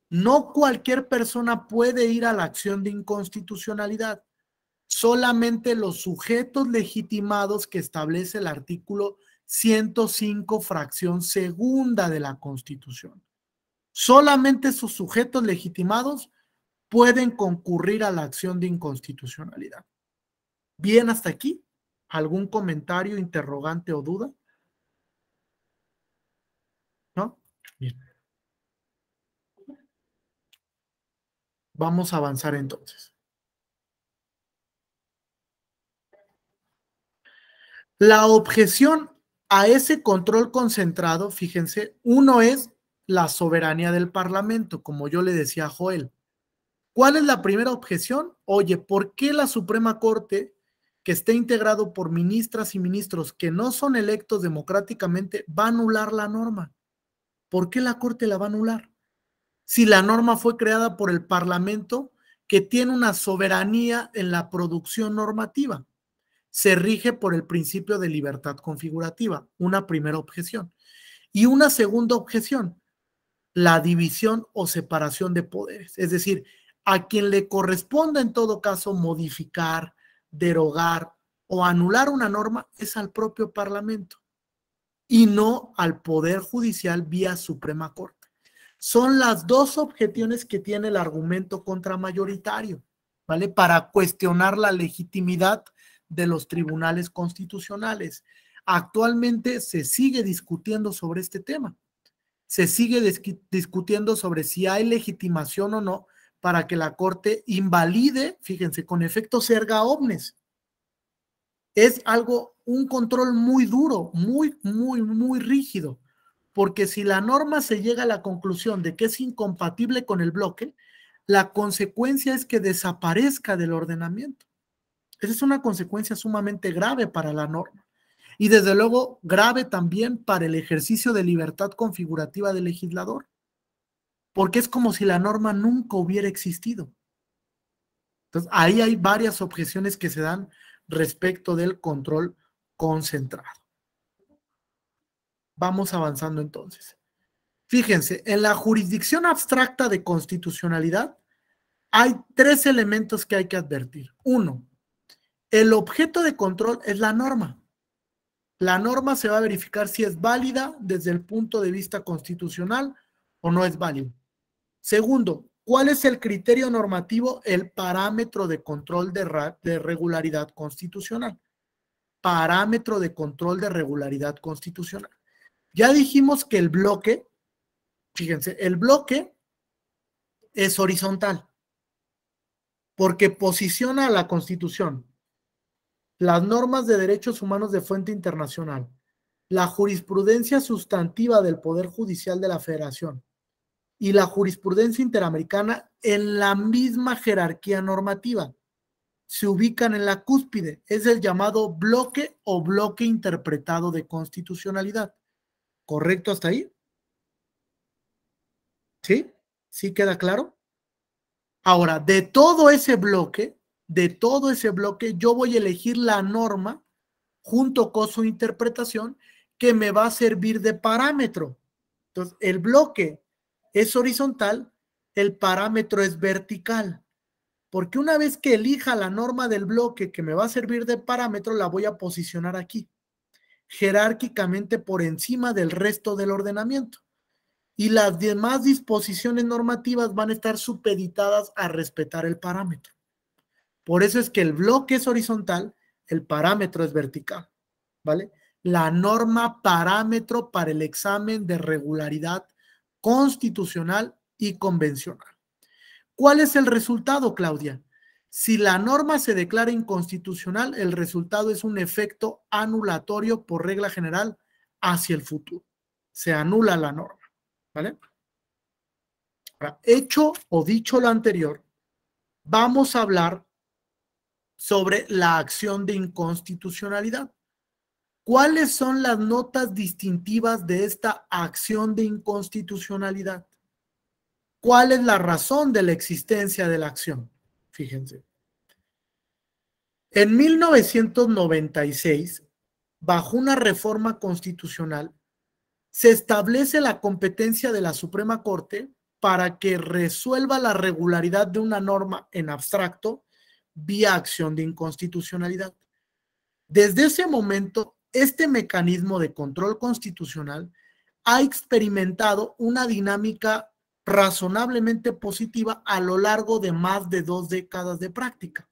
No cualquier persona puede ir a la acción de inconstitucionalidad. Solamente los sujetos legitimados que establece el artículo 105, fracción segunda de la Constitución. Solamente sus sujetos legitimados pueden concurrir a la acción de inconstitucionalidad. ¿Bien hasta aquí? ¿Algún comentario, interrogante o duda? ¿No? Bien. Vamos a avanzar entonces. La objeción a ese control concentrado, fíjense, uno es la soberanía del Parlamento, como yo le decía a Joel. ¿Cuál es la primera objeción? Oye, ¿por qué la Suprema Corte, que esté integrado por ministras y ministros que no son electos democráticamente, va a anular la norma? ¿Por qué la Corte la va a anular? Si la norma fue creada por el Parlamento, que tiene una soberanía en la producción normativa, se rige por el principio de libertad configurativa, una primera objeción. Y una segunda objeción, la división o separación de poderes, es decir, a quien le corresponda en todo caso modificar, derogar o anular una norma es al propio Parlamento y no al Poder Judicial vía Suprema Corte. Son las dos objeciones que tiene el argumento contramayoritario, ¿vale? Para cuestionar la legitimidad de los tribunales constitucionales. Actualmente se sigue discutiendo sobre este tema. Se sigue discutiendo sobre si hay legitimación o no para que la Corte invalide, fíjense, con efectos erga omnes. Es algo, un control muy duro, muy rígido, porque si la norma se llega a la conclusión de que es incompatible con el bloque, la consecuencia es que desaparezca del ordenamiento. Esa es una consecuencia sumamente grave para la norma. Y desde luego grave también para el ejercicio de libertad configurativa del legislador, porque es como si la norma nunca hubiera existido. Entonces, ahí hay varias objeciones que se dan respecto del control concentrado. Vamos avanzando entonces. Fíjense, en la jurisdicción abstracta de constitucionalidad hay tres elementos que hay que advertir. Uno, el objeto de control es la norma. La norma se va a verificar si es válida desde el punto de vista constitucional o no es válida. Segundo, ¿cuál es el criterio normativo? El parámetro de control de regularidad constitucional. Parámetro de control de regularidad constitucional. Ya dijimos que el bloque, fíjense, el bloque es horizontal porque posiciona a la Constitución, las normas de derechos humanos de fuente internacional, la jurisprudencia sustantiva del Poder Judicial de la Federación y la jurisprudencia interamericana en la misma jerarquía normativa. Se ubican en la cúspide. Es el llamado bloque o bloque interpretado de constitucionalidad. ¿Correcto hasta ahí? ¿Sí? ¿Sí queda claro? Ahora, de todo ese bloque, yo voy a elegir la norma junto con su interpretación que me va a servir de parámetro. Entonces, el bloque es horizontal, el parámetro es vertical. Porque una vez que elija la norma del bloque que me va a servir de parámetro, la voy a posicionar aquí, jerárquicamente por encima del resto del ordenamiento. Y las demás disposiciones normativas van a estar supeditadas a respetar el parámetro. Por eso es que el bloque es horizontal, el parámetro es vertical, ¿vale? La norma parámetro para el examen de regularidad constitucional y convencional. ¿Cuál es el resultado, Claudia? Si la norma se declara inconstitucional, el resultado es un efecto anulatorio por regla general hacia el futuro. Se anula la norma, ¿vale? Ahora, hecho o dicho lo anterior, vamos a hablar sobre la acción de inconstitucionalidad. ¿Cuáles son las notas distintivas de esta acción de inconstitucionalidad? ¿Cuál es la razón de la existencia de la acción? Fíjense. En 1996, bajo una reforma constitucional, se establece la competencia de la Suprema Corte para que resuelva la regularidad de una norma en abstracto vía acción de inconstitucionalidad. Desde ese momento, este mecanismo de control constitucional ha experimentado una dinámica razonablemente positiva a lo largo de más de 2 décadas de práctica.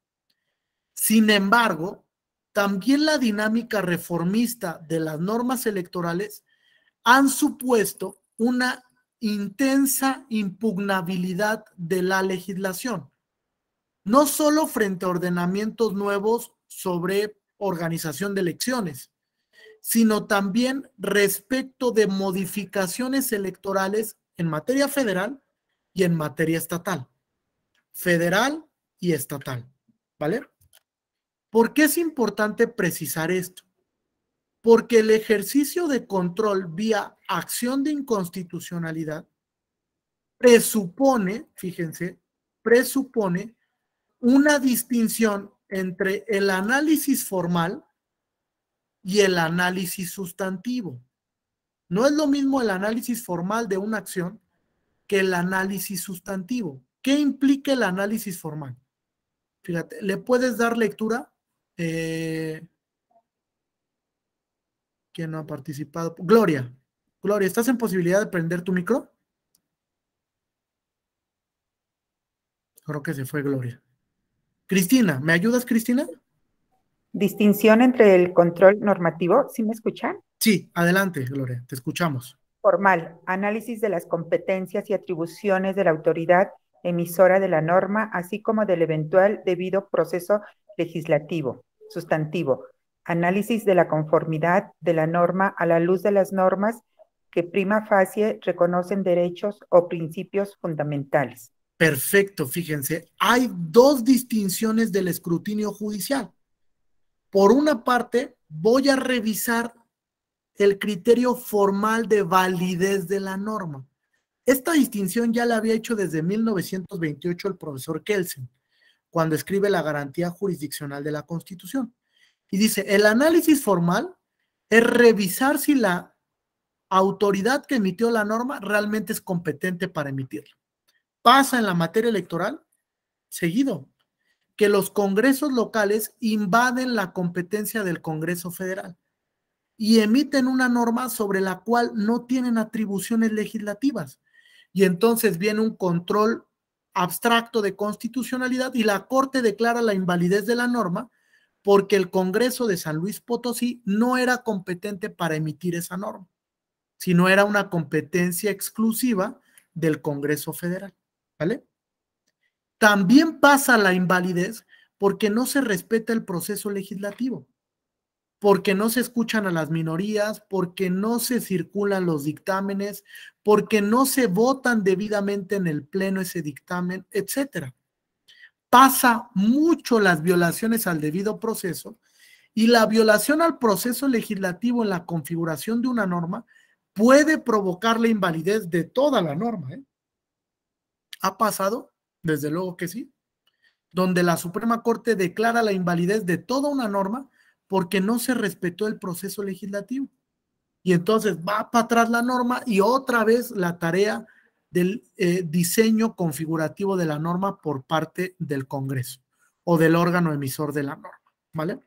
Sin embargo, también la dinámica reformista de las normas electorales han supuesto una intensa impugnabilidad de la legislación, no solo frente a ordenamientos nuevos sobre organización de elecciones, sino también respecto de modificaciones electorales en materia federal y en materia estatal. Federal y estatal, ¿vale? ¿Por qué es importante precisar esto? Porque el ejercicio de control vía acción de inconstitucionalidad presupone, fíjense, presupone una distinción entre el análisis formal y el análisis sustantivo. No es lo mismo el análisis formal de una acción que el análisis sustantivo. ¿Qué implica el análisis formal? Fíjate, ¿le puedes dar lectura? ¿Quién no ha participado? Gloria. Gloria, ¿estás en posibilidad de prender tu micro? Creo que se fue Gloria. Cristina, ¿me ayudas, Cristina? Distinción entre el control normativo, ¿sí me escuchan? Sí, adelante, Gloria, te escuchamos. Formal, análisis de las competencias y atribuciones de la autoridad emisora de la norma, así como del eventual debido proceso legislativo. Sustantivo, análisis de la conformidad de la norma a la luz de las normas que prima facie reconocen derechos o principios fundamentales. Perfecto, fíjense, hay 2 distinciones del escrutinio judicial. Por una parte, voy a revisar el criterio formal de validez de la norma. Esta distinción ya la había hecho desde 1928 el profesor Kelsen, cuando escribe la garantía jurisdiccional de la Constitución. Y dice, el análisis formal es revisar si la autoridad que emitió la norma realmente es competente para emitirla. Pasa en la materia electoral seguido, que los congresos locales invaden la competencia del Congreso Federal y emiten una norma sobre la cual no tienen atribuciones legislativas. Y entonces viene un control abstracto de constitucionalidad y la Corte declara la invalidez de la norma porque el Congreso de San Luis Potosí no era competente para emitir esa norma, sino era una competencia exclusiva del Congreso Federal, ¿vale? También pasa la invalidez porque no se respeta el proceso legislativo, porque no se escuchan a las minorías, porque no se circulan los dictámenes, porque no se votan debidamente en el pleno ese dictamen, etcétera. Pasa mucho las violaciones al debido proceso y la violación al proceso legislativo en la configuración de una norma puede provocar la invalidez de toda la norma, ¿eh? ¿Ha pasado? Desde luego que sí. Donde la Suprema Corte declara la invalidez de toda una norma porque no se respetó el proceso legislativo. Y entonces va para atrás la norma y otra vez la tarea del diseño configurativo de la norma por parte del Congreso o del órgano emisor de la norma, ¿vale?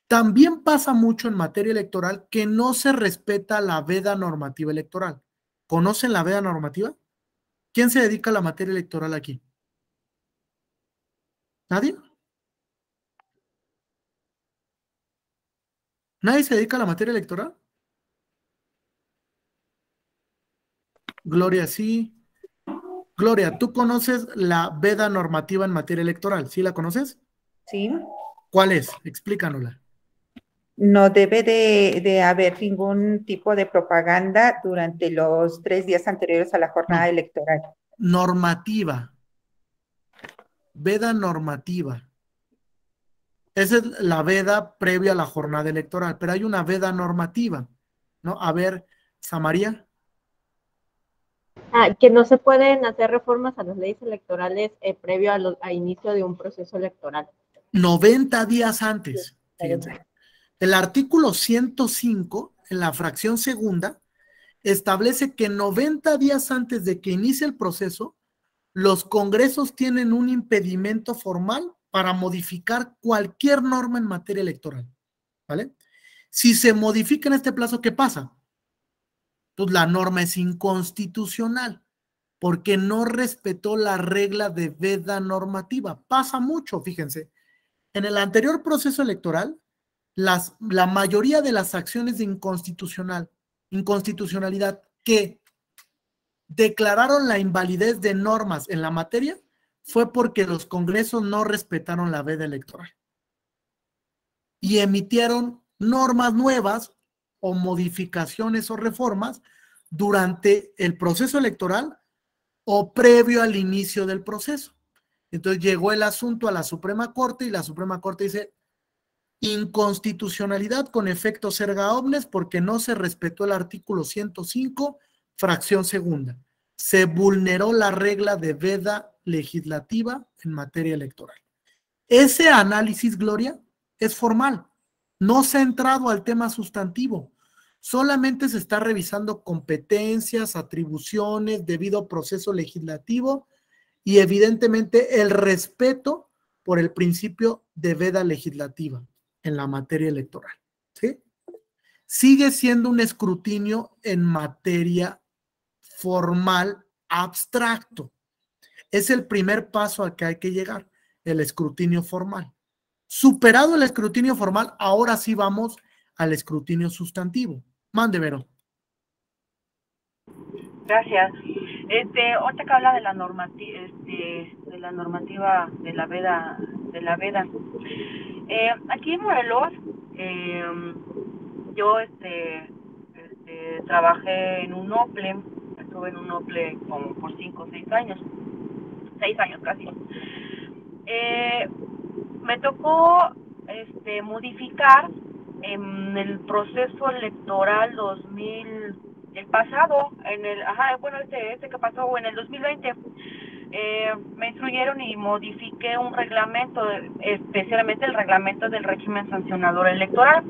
También pasa mucho en materia electoral que no se respeta la veda normativa electoral. ¿Conocen la veda normativa? ¿Quién se dedica a la materia electoral aquí? ¿Nadie? ¿Nadie se dedica a la materia electoral? Gloria, sí. Gloria, ¿tú conoces la veda normativa en materia electoral? ¿Sí la conoces? ¿Sí? ¿Cuál es? Explícanosla. No debe de haber ningún tipo de propaganda durante los 3 días anteriores a la jornada No, electoral. normativa. Veda normativa. Esa es la veda previa a la jornada electoral, pero hay una veda normativa, ¿no? A ver, Samaria. Que no se pueden hacer reformas a las leyes electorales previo a inicio de un proceso electoral. 90 días antes, fíjense. El artículo 105, en la fracción segunda, establece que 90 días antes de que inicie el proceso, los congresos tienen un impedimento formal para modificar cualquier norma en materia electoral, ¿vale? Si se modifica en este plazo, ¿qué pasa? Pues la norma es inconstitucional porque no respetó la regla de veda normativa. Pasa mucho, fíjense. En el anterior proceso electoral, la mayoría de las acciones de inconstitucionalidad que declararon la invalidez de normas en la materia fue porque los congresos no respetaron la veda electoral y emitieron normas nuevas o modificaciones o reformas durante el proceso electoral o previo al inicio del proceso. Entonces llegó el asunto a la Suprema Corte y la Suprema Corte dice inconstitucionalidad con efectos erga omnes porque no se respetó el artículo 105, fracción segunda. Se vulneró la regla de veda legislativa en materia electoral. Ese análisis, Gloria, es formal. No se ha entrado al tema sustantivo. Solamente se está revisando competencias, atribuciones, debido proceso legislativo y evidentemente el respeto por el principio de veda legislativa en la materia electoral, ¿sí? Sigue siendo un escrutinio en materia formal abstracto. Es el primer paso al que hay que llegar, el escrutinio formal. Superado el escrutinio formal, ahora sí vamos al escrutinio sustantivo. Mande, Vero. Gracias. Ahorita que habla de la normativa, de la normativa de la veda, aquí en Morelos, yo trabajé en un OPLE, estuve en un OPLE como por 5 o 6 años, 6 años casi. Me tocó modificar en el proceso electoral 2000, el pasado, este que pasó en el 2020, me instruyeron y modifiqué un reglamento, especialmente el reglamento del régimen sancionador electoral.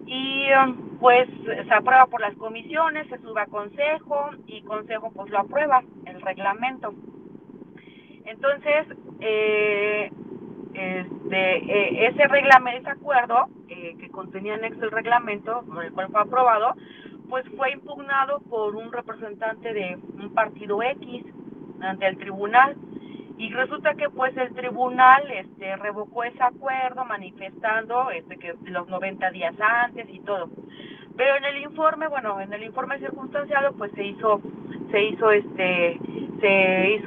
Y pues se aprueba por las comisiones, se sube a consejo y consejo pues lo aprueba, el reglamento. Entonces, ese acuerdo que contenía anexo el reglamento, con el cual fue aprobado, pues fue impugnado por un representante de un partido X ante el tribunal. Y resulta que pues el tribunal revocó ese acuerdo manifestando que los 90 días antes y todo. Pero en el informe circunstanciado pues se hizo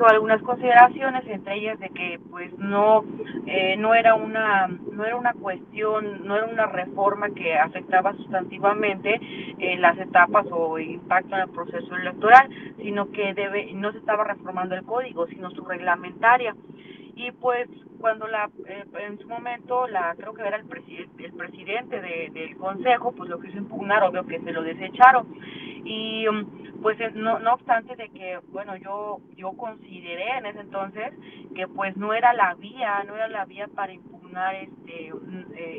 algunas consideraciones, entre ellas de que pues no era una cuestión, no era una reforma que afectaba sustantivamente las etapas o impacto en el proceso electoral, sino que no se estaba reformando el código, sino su reglamentaria. Y pues cuando en su momento creo que era el presidente del consejo, pues lo quiso impugnar, obvio que se lo desecharon. Y pues no obstante de que, bueno, yo consideré en ese entonces que pues no era la vía para impugnar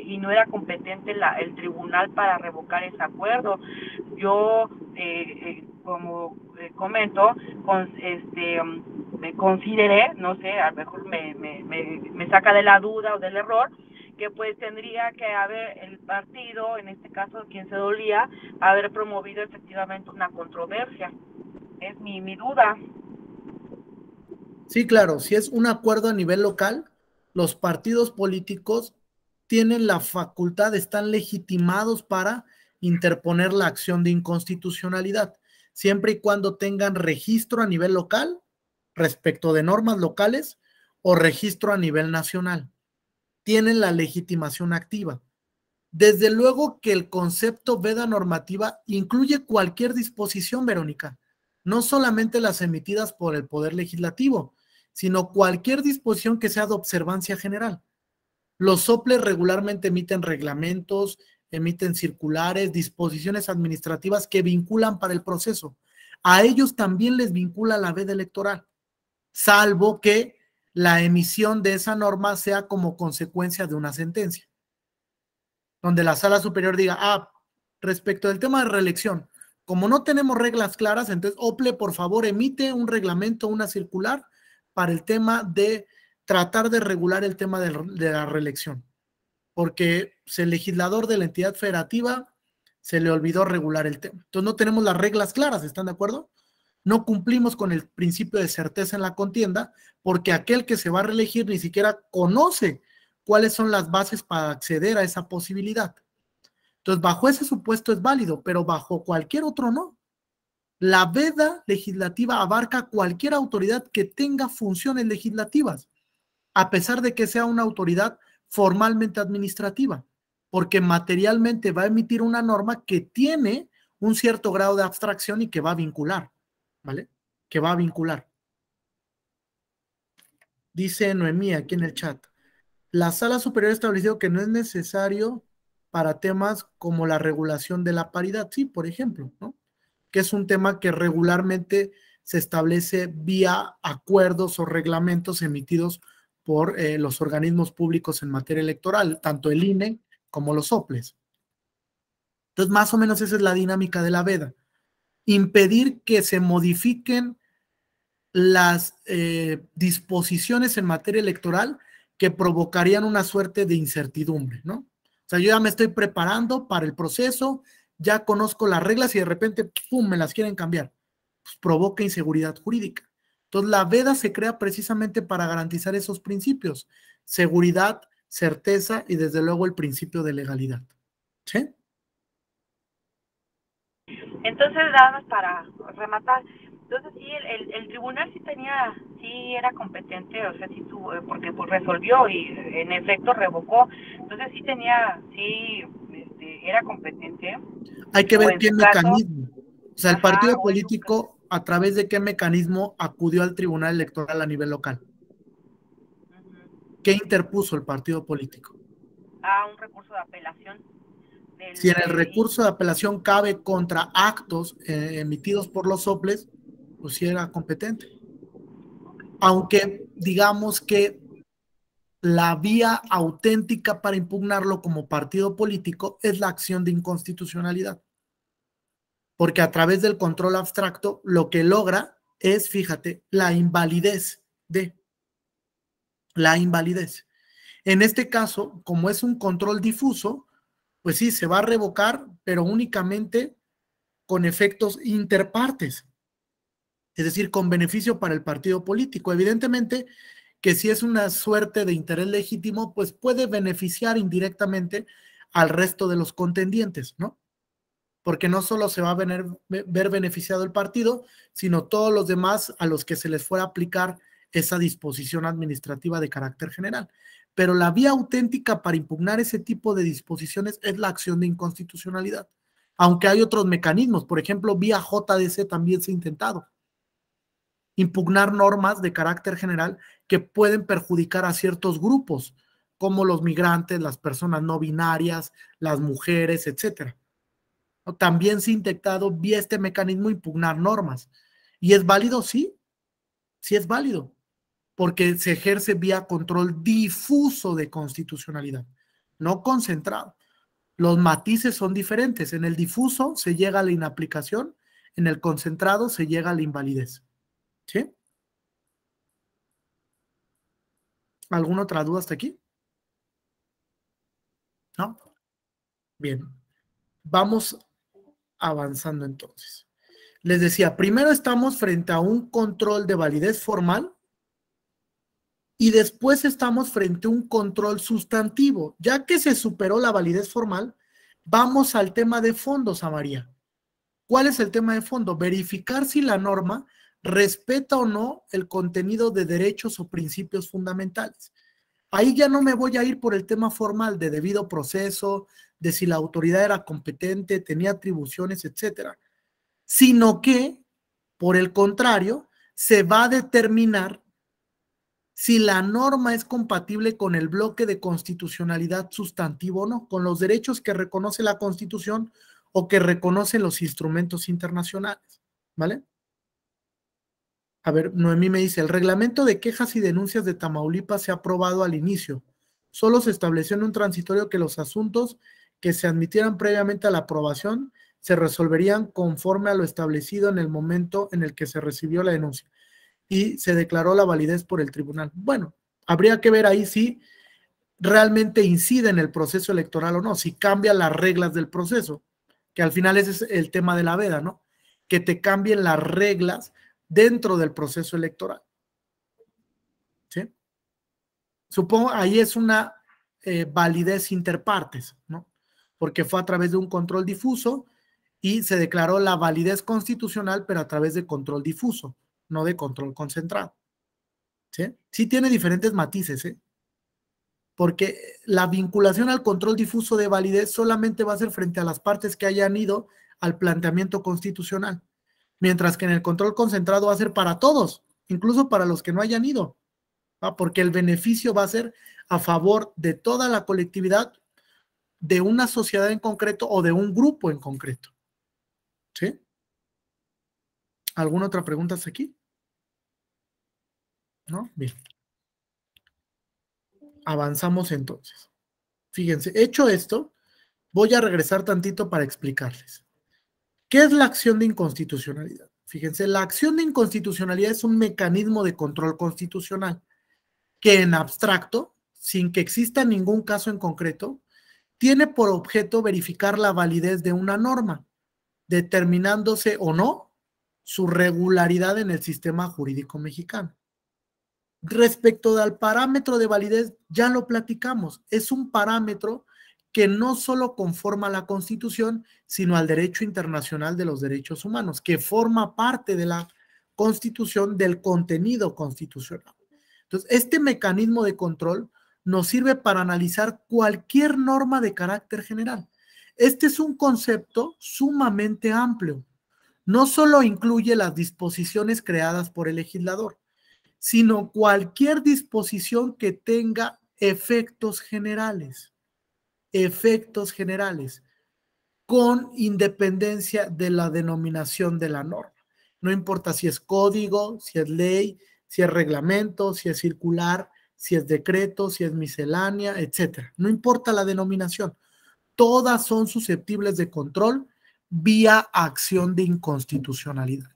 y no era competente el tribunal para revocar ese acuerdo. Yo, como comento, me consideré, no sé, a lo mejor me saca de la duda o del error, que pues tendría que haber el partido, en este caso quien se dolía, haber promovido efectivamente una controversia. Es mi duda. Sí, claro, si es un acuerdo a nivel local, los partidos políticos tienen la facultad, están legitimados para interponer la acción de inconstitucionalidad, siempre y cuando tengan registro a nivel local respecto de normas locales o registro a nivel nacional. Tienen la legitimación activa. Desde luego que el concepto veda normativa incluye cualquier disposición, Verónica, no solamente las emitidas por el Poder Legislativo, sino cualquier disposición que sea de observancia general. Los soples regularmente emiten reglamentos, emiten circulares, disposiciones administrativas que vinculan para el proceso. A ellos también les vincula la veda electoral, salvo que la emisión de esa norma sea como consecuencia de una sentencia, donde la sala superior diga, respecto del tema de reelección, como no tenemos reglas claras, entonces OPLE, por favor, emite un reglamento, una circular para el tema de tratar de regular el tema de la reelección, porque el legislador de la entidad federativa se le olvidó regular el tema. Entonces no tenemos las reglas claras, ¿están de acuerdo? No cumplimos con el principio de certeza en la contienda, porque aquel que se va a reelegir ni siquiera conoce cuáles son las bases para acceder a esa posibilidad. Entonces, bajo ese supuesto es válido, pero bajo cualquier otro no. La veda legislativa abarca cualquier autoridad que tenga funciones legislativas, a pesar de que sea una autoridad formalmente administrativa, porque materialmente va a emitir una norma que tiene un cierto grado de abstracción y que va a vincular, ¿vale? Que va a vincular. Dice Noemí aquí en el chat, la sala superior ha establecido que no es necesario para temas como la regulación de la paridad, sí, por ejemplo, ¿no? Que es un tema que regularmente se establece vía acuerdos o reglamentos emitidos por los organismos públicos en materia electoral, tanto el INE como los soples. Entonces, más o menos esa es la dinámica de la veda. Impedir que se modifiquen las disposiciones en materia electoral que provocarían una suerte de incertidumbre, ¿no? O sea, yo ya me estoy preparando para el proceso, ya conozco las reglas y de repente, ¡pum!, me las quieren cambiar. Pues provoca inseguridad jurídica. Entonces, la veda se crea precisamente para garantizar esos principios: seguridad, certeza y desde luego el principio de legalidad. ¿Sí? Entonces, nada más para rematar, entonces sí, el tribunal sí era competente, o sea, sí tuvo, porque pues resolvió y en efecto revocó, entonces era competente. Hay que O ver en qué su caso, mecanismo. O sea, el partido o en su político, ¿a través de qué mecanismo acudió al tribunal electoral a nivel local? ¿Qué interpuso el partido político? un recurso de apelación. Si en el recurso de apelación cabe contra actos emitidos por los soples, pues sí era competente. Aunque digamos que la vía auténtica para impugnarlo como partido político es la acción de inconstitucionalidad. Porque a través del control abstracto lo que logra es, fíjate, la invalidez. En este caso, como es un control difuso, pues sí, se va a revocar, pero únicamente con efectos interpartes, es decir, con beneficio para el partido político. Evidentemente que si es una suerte de interés legítimo, pues puede beneficiar indirectamente al resto de los contendientes, ¿no? Porque no solo se va a ver beneficiado el partido, sino todos los demás a los que se les fuera a aplicar esa disposición administrativa de carácter general. Pero la vía auténtica para impugnar ese tipo de disposiciones es la acción de inconstitucionalidad, aunque hay otros mecanismos. Por ejemplo, vía JDC también se ha intentado impugnar normas de carácter general que pueden perjudicar a ciertos grupos, como los migrantes, las personas no binarias, las mujeres, etcétera. ¿no? También se ha intentado vía este mecanismo impugnar normas. ¿Y es válido? Sí, sí es válido, porque se ejerce vía control difuso de constitucionalidad, no concentrado. Los matices son diferentes. En el difuso se llega a la inaplicación, en el concentrado se llega a la invalidez. ¿Sí? ¿Alguna otra duda hasta aquí? ¿No? Bien. Vamos avanzando entonces. Les decía, primero estamos frente a un control de validez formal y después estamos frente a un control sustantivo. Ya que se superó la validez formal, vamos al tema de fondo, Samaría. ¿Cuál es el tema de fondo? Verificar si la norma respeta o no el contenido de derechos o principios fundamentales. Ahí ya no me voy a ir por el tema formal de debido proceso, de si la autoridad era competente, tenía atribuciones, etcétera, sino que, por el contrario, se va a determinar si la norma es compatible con el bloque de constitucionalidad sustantivo o no, con los derechos que reconoce la Constitución o que reconocen los instrumentos internacionales, ¿vale? A ver, Noemí me dice, el reglamento de quejas y denuncias de Tamaulipas se ha aprobado al inicio. Solo se estableció en un transitorio que los asuntos que se admitieran previamente a la aprobación se resolverían conforme a lo establecido en el momento en el que se recibió la denuncia y se declaró la validez por el tribunal. Bueno, habría que ver ahí si realmente incide en el proceso electoral o no, si cambia las reglas del proceso, que al final ese es el tema de la veda, ¿no? Que te cambien las reglas dentro del proceso electoral. ¿Sí? Supongo ahí es una validez interpartes, ¿no? Porque fue a través de un control difuso y se declaró la validez constitucional, pero a través de control difuso, no de control concentrado. ¿Sí? Sí tiene diferentes matices, ¿eh? Porque la vinculación al control difuso de validez solamente va a ser frente a las partes que hayan ido al planteamiento constitucional, mientras que en el control concentrado va a ser para todos, incluso para los que no hayan ido, ¿va? Porque el beneficio va a ser a favor de toda la colectividad, de una sociedad en concreto o de un grupo en concreto. ¿Sí? ¿Alguna otra pregunta hasta aquí? ¿No? Bien. Avanzamos entonces. Fíjense, hecho esto, voy a regresar tantito para explicarles. ¿Qué es la acción de inconstitucionalidad? Fíjense, la acción de inconstitucionalidad es un mecanismo de control constitucional que en abstracto, sin que exista ningún caso en concreto, tiene por objeto verificar la validez de una norma, determinándose o no su regularidad en el sistema jurídico mexicano. Respecto al parámetro de validez, ya lo platicamos, es un parámetro que no solo conforma la Constitución, sino al derecho internacional de los derechos humanos, que forma parte de la Constitución, del contenido constitucional. Entonces, este mecanismo de control nos sirve para analizar cualquier norma de carácter general. Este es un concepto sumamente amplio. No solo incluye las disposiciones creadas por el legislador, sino cualquier disposición que tenga efectos generales, con independencia de la denominación de la norma. No importa si es código, si es ley, si es reglamento, si es circular, si es decreto, si es miscelánea, etcétera. No importa la denominación. Todas son susceptibles de control vía acción de inconstitucionalidad.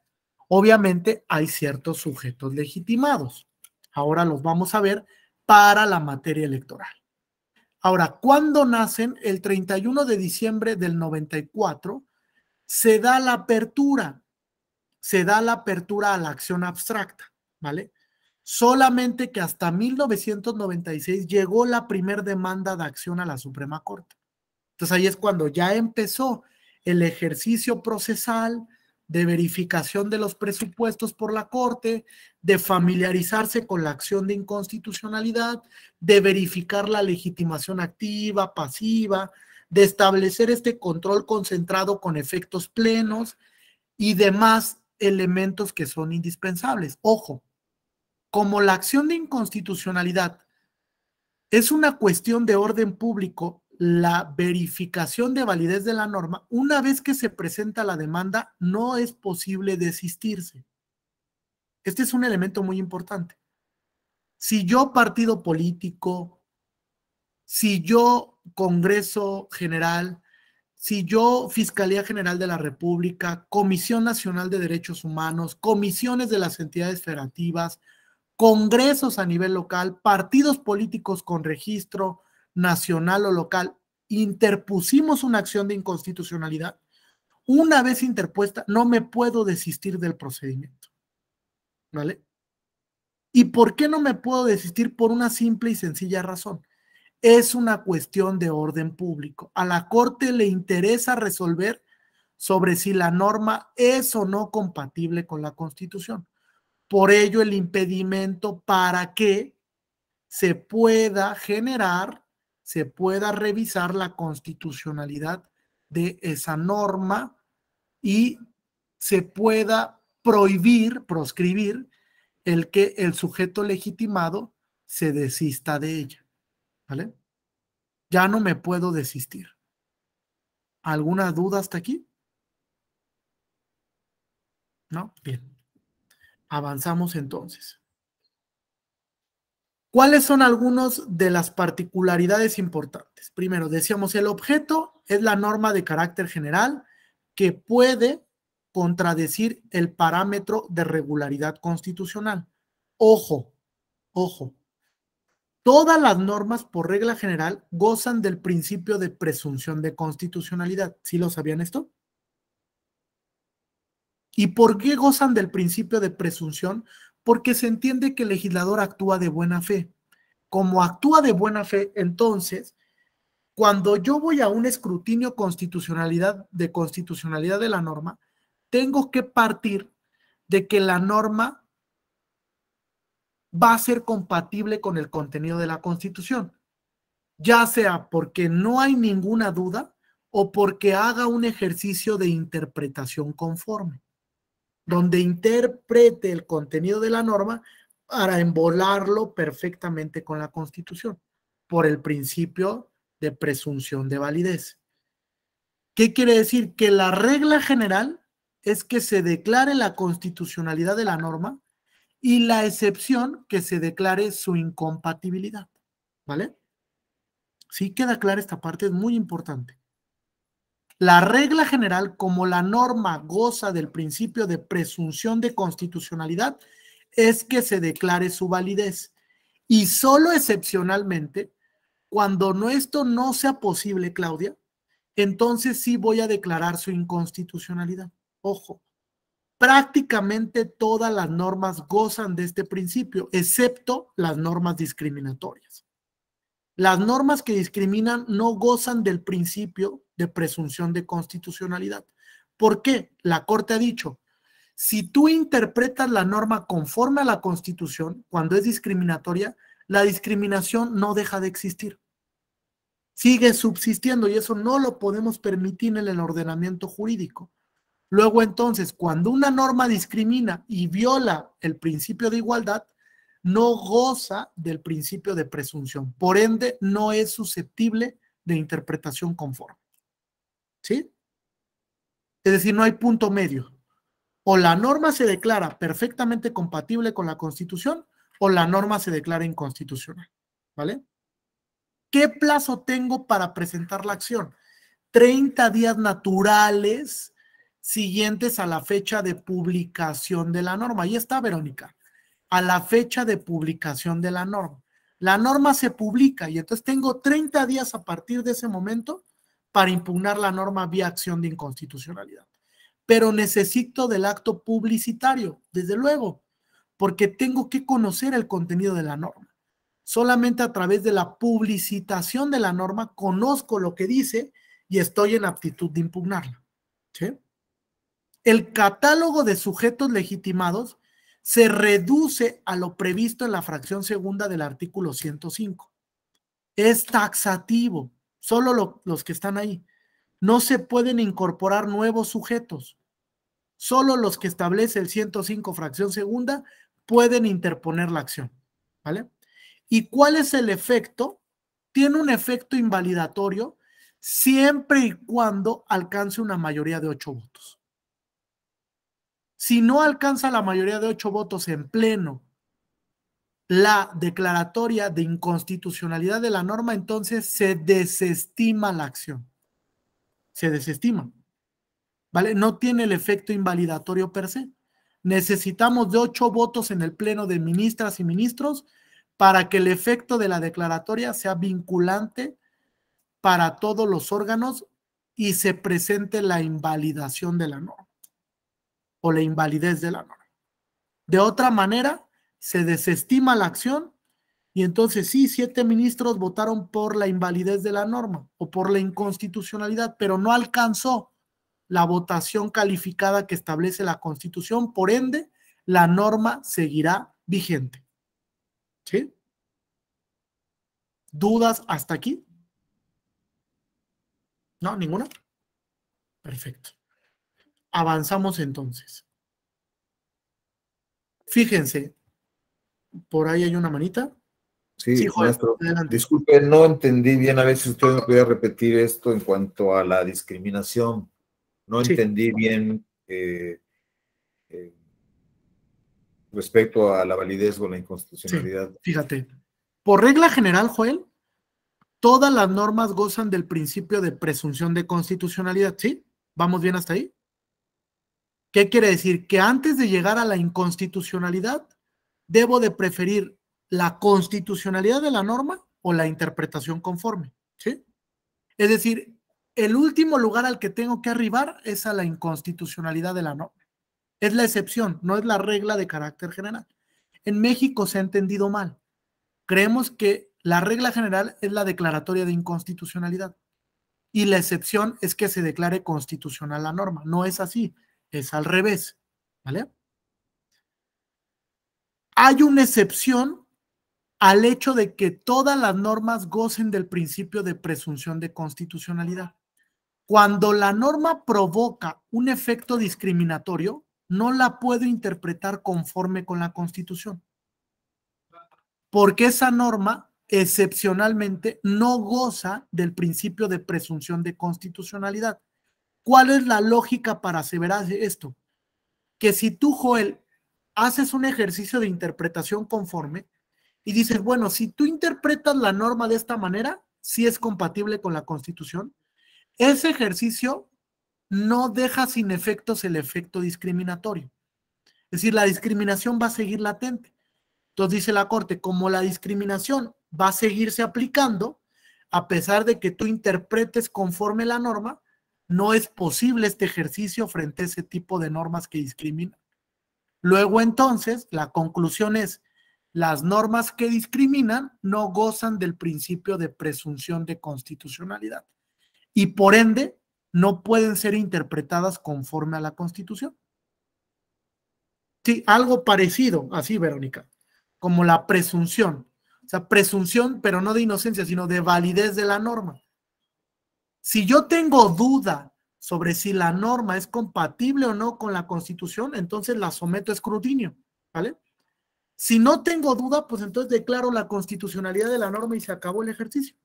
Obviamente hay ciertos sujetos legitimados. Ahora los vamos a ver para la materia electoral. Ahora, ¿cuándo nacen? El 31 de diciembre del 94 se da la apertura a la acción abstracta, ¿vale? Solamente que hasta 1996 llegó la primera demanda de acción a la Suprema Corte. Entonces ahí es cuando ya empezó el ejercicio procesal de verificación de los presupuestos por la Corte, de familiarizarse con la acción de inconstitucionalidad, de verificar la legitimación activa, pasiva, de establecer este control concentrado con efectos plenos y demás elementos que son indispensables. Ojo, como la acción de inconstitucionalidad es una cuestión de orden público, la verificación de validez de la norma, una vez que se presenta la demanda, no es posible desistirse. Este es un elemento muy importante. Si yo, partido político, si yo, Congreso General, si yo, Fiscalía General de la República, Comisión Nacional de Derechos Humanos, comisiones de las entidades federativas, congresos a nivel local, partidos políticos con registro nacional o local, interpusimos una acción de inconstitucionalidad, una vez interpuesta, no me puedo desistir del procedimiento. ¿Vale? ¿Y por qué no me puedo desistir? Por una simple y sencilla razón. Es una cuestión de orden público. A la Corte le interesa resolver sobre si la norma es o no compatible con la Constitución. Por ello, el impedimento para que se pueda generar, se pueda revisar la constitucionalidad de esa norma y se pueda prohibir, proscribir, el que el sujeto legitimado se desista de ella. ¿Vale? Ya no me puedo desistir. ¿Alguna duda hasta aquí? ¿No? Bien. Avanzamos entonces. ¿Cuáles son algunas de las particularidades importantes? Primero, decíamos, el objeto es la norma de carácter general que puede contradecir el parámetro de regularidad constitucional. Ojo, ojo. Todas las normas, por regla general, gozan del principio de presunción de constitucionalidad. ¿Sí lo sabían esto? ¿Y por qué gozan del principio de presunción? Porque se entiende que el legislador actúa de buena fe. Como actúa de buena fe, entonces, cuando yo voy a un escrutinio de constitucionalidad de la norma, tengo que partir de que la norma va a ser compatible con el contenido de la Constitución, ya sea porque no hay ninguna duda o porque haga un ejercicio de interpretación conforme, donde interprete el contenido de la norma para embolarlo perfectamente con la Constitución, por el principio de presunción de validez. ¿Qué quiere decir? Que la regla general es que se declare la constitucionalidad de la norma y la excepción que se declare su incompatibilidad. ¿Vale? Sí, queda clara esta parte, es muy importante. La regla general, como la norma goza del principio de presunción de constitucionalidad, es que se declare su validez. Y solo excepcionalmente, cuando esto no sea posible, Claudia, entonces sí voy a declarar su inconstitucionalidad. Ojo, prácticamente todas las normas gozan de este principio, excepto las normas discriminatorias. Las normas que discriminan no gozan del principio de presunción de constitucionalidad. ¿Por qué? La Corte ha dicho, si tú interpretas la norma conforme a la Constitución, cuando es discriminatoria, la discriminación no deja de existir. Sigue subsistiendo y eso no lo podemos permitir en el ordenamiento jurídico. Luego entonces, cuando una norma discrimina y viola el principio de igualdad, no goza del principio de presunción. Por ende, no es susceptible de interpretación conforme. ¿Sí? Es decir, no hay punto medio. O la norma se declara perfectamente compatible con la Constitución o la norma se declara inconstitucional. ¿Vale? ¿Qué plazo tengo para presentar la acción? 30 días naturales siguientes a la fecha de publicación de la norma. Ahí está, Verónica. A la fecha de publicación de la norma. La norma se publica y entonces tengo 30 días a partir de ese momento para impugnar la norma vía acción de inconstitucionalidad. Pero necesito del acto publicitario, desde luego, porque tengo que conocer el contenido de la norma. Solamente a través de la publicitación de la norma conozco lo que dice y estoy en aptitud de impugnarla. ¿Sí? El catálogo de sujetos legitimados se reduce a lo previsto en la fracción segunda del artículo 105. Es taxativo, solo los que están ahí. No se pueden incorporar nuevos sujetos. Solo los que establece el 105 fracción segunda pueden interponer la acción. ¿Vale? ¿Y cuál es el efecto? tiene un efecto invalidatorio siempre y cuando alcance una mayoría de 8 votos. Si no alcanza la mayoría de 8 votos en pleno la declaratoria de inconstitucionalidad de la norma, entonces se desestima la acción. Se desestima. ¿Vale? No tiene el efecto invalidatorio per se. Necesitamos de 8 votos en el pleno de ministras y ministros para que el efecto de la declaratoria sea vinculante para todos los órganos y se presente la invalidación de la norma o la invalidez de la norma. De otra manera, se desestima la acción y entonces sí, 7 ministros votaron por la invalidez de la norma o por la inconstitucionalidad, pero no alcanzó la votación calificada que establece la Constitución, por ende, la norma seguirá vigente. ¿Sí? ¿Dudas hasta aquí? ¿No? ¿Ninguna? Perfecto. Avanzamos entonces. Fíjense, por ahí hay una manita. Sí, Joel, maestro. adelante. Disculpe, no entendí bien. A ver si usted me puede repetir esto en cuanto a la discriminación. No Sí. entendí bien respecto a la validez o la inconstitucionalidad. Sí, fíjate. Por regla general, Joel, todas las normas gozan del principio de presunción de constitucionalidad. ¿Sí? ¿Vamos bien hasta ahí? ¿Qué quiere decir? Que antes de llegar a la inconstitucionalidad, debo de preferir la constitucionalidad de la norma o la interpretación conforme. ¿Sí? Es decir, el último lugar al que tengo que arribar es a la inconstitucionalidad de la norma. Es la excepción, no es la regla de carácter general. En México se ha entendido mal. Creemos que la regla general es la declaratoria de inconstitucionalidad y la excepción es que se declare constitucional la norma. No es así, es al revés. ¿Vale? Hay una excepción al hecho de que todas las normas gocen del principio de presunción de constitucionalidad. Cuando la norma provoca un efecto discriminatorio, no la puedo interpretar conforme con la Constitución, porque esa norma excepcionalmente no goza del principio de presunción de constitucionalidad. ¿Cuál es la lógica para aseverar esto? Que si tú, Joel, haces un ejercicio de interpretación conforme y dices, bueno, si tú interpretas la norma de esta manera, sí es compatible con la Constitución, ese ejercicio no deja sin efectos el efecto discriminatorio. Es decir, la discriminación va a seguir latente. Entonces dice la Corte, como la discriminación va a seguirse aplicando, a pesar de que tú interpretes conforme la norma, no es posible este ejercicio frente a ese tipo de normas que discriminan. Luego entonces, la conclusión es, las normas que discriminan no gozan del principio de presunción de constitucionalidad y por ende no pueden ser interpretadas conforme a la Constitución. Sí, algo parecido, así, Verónica, como la presunción. O sea, presunción, pero no de inocencia, sino de validez de la norma. Si yo tengo duda sobre si la norma es compatible o no con la Constitución, entonces la someto a escrutinio, ¿vale? Si no tengo duda, pues entonces declaro la constitucionalidad de la norma y se acabó el ejercicio.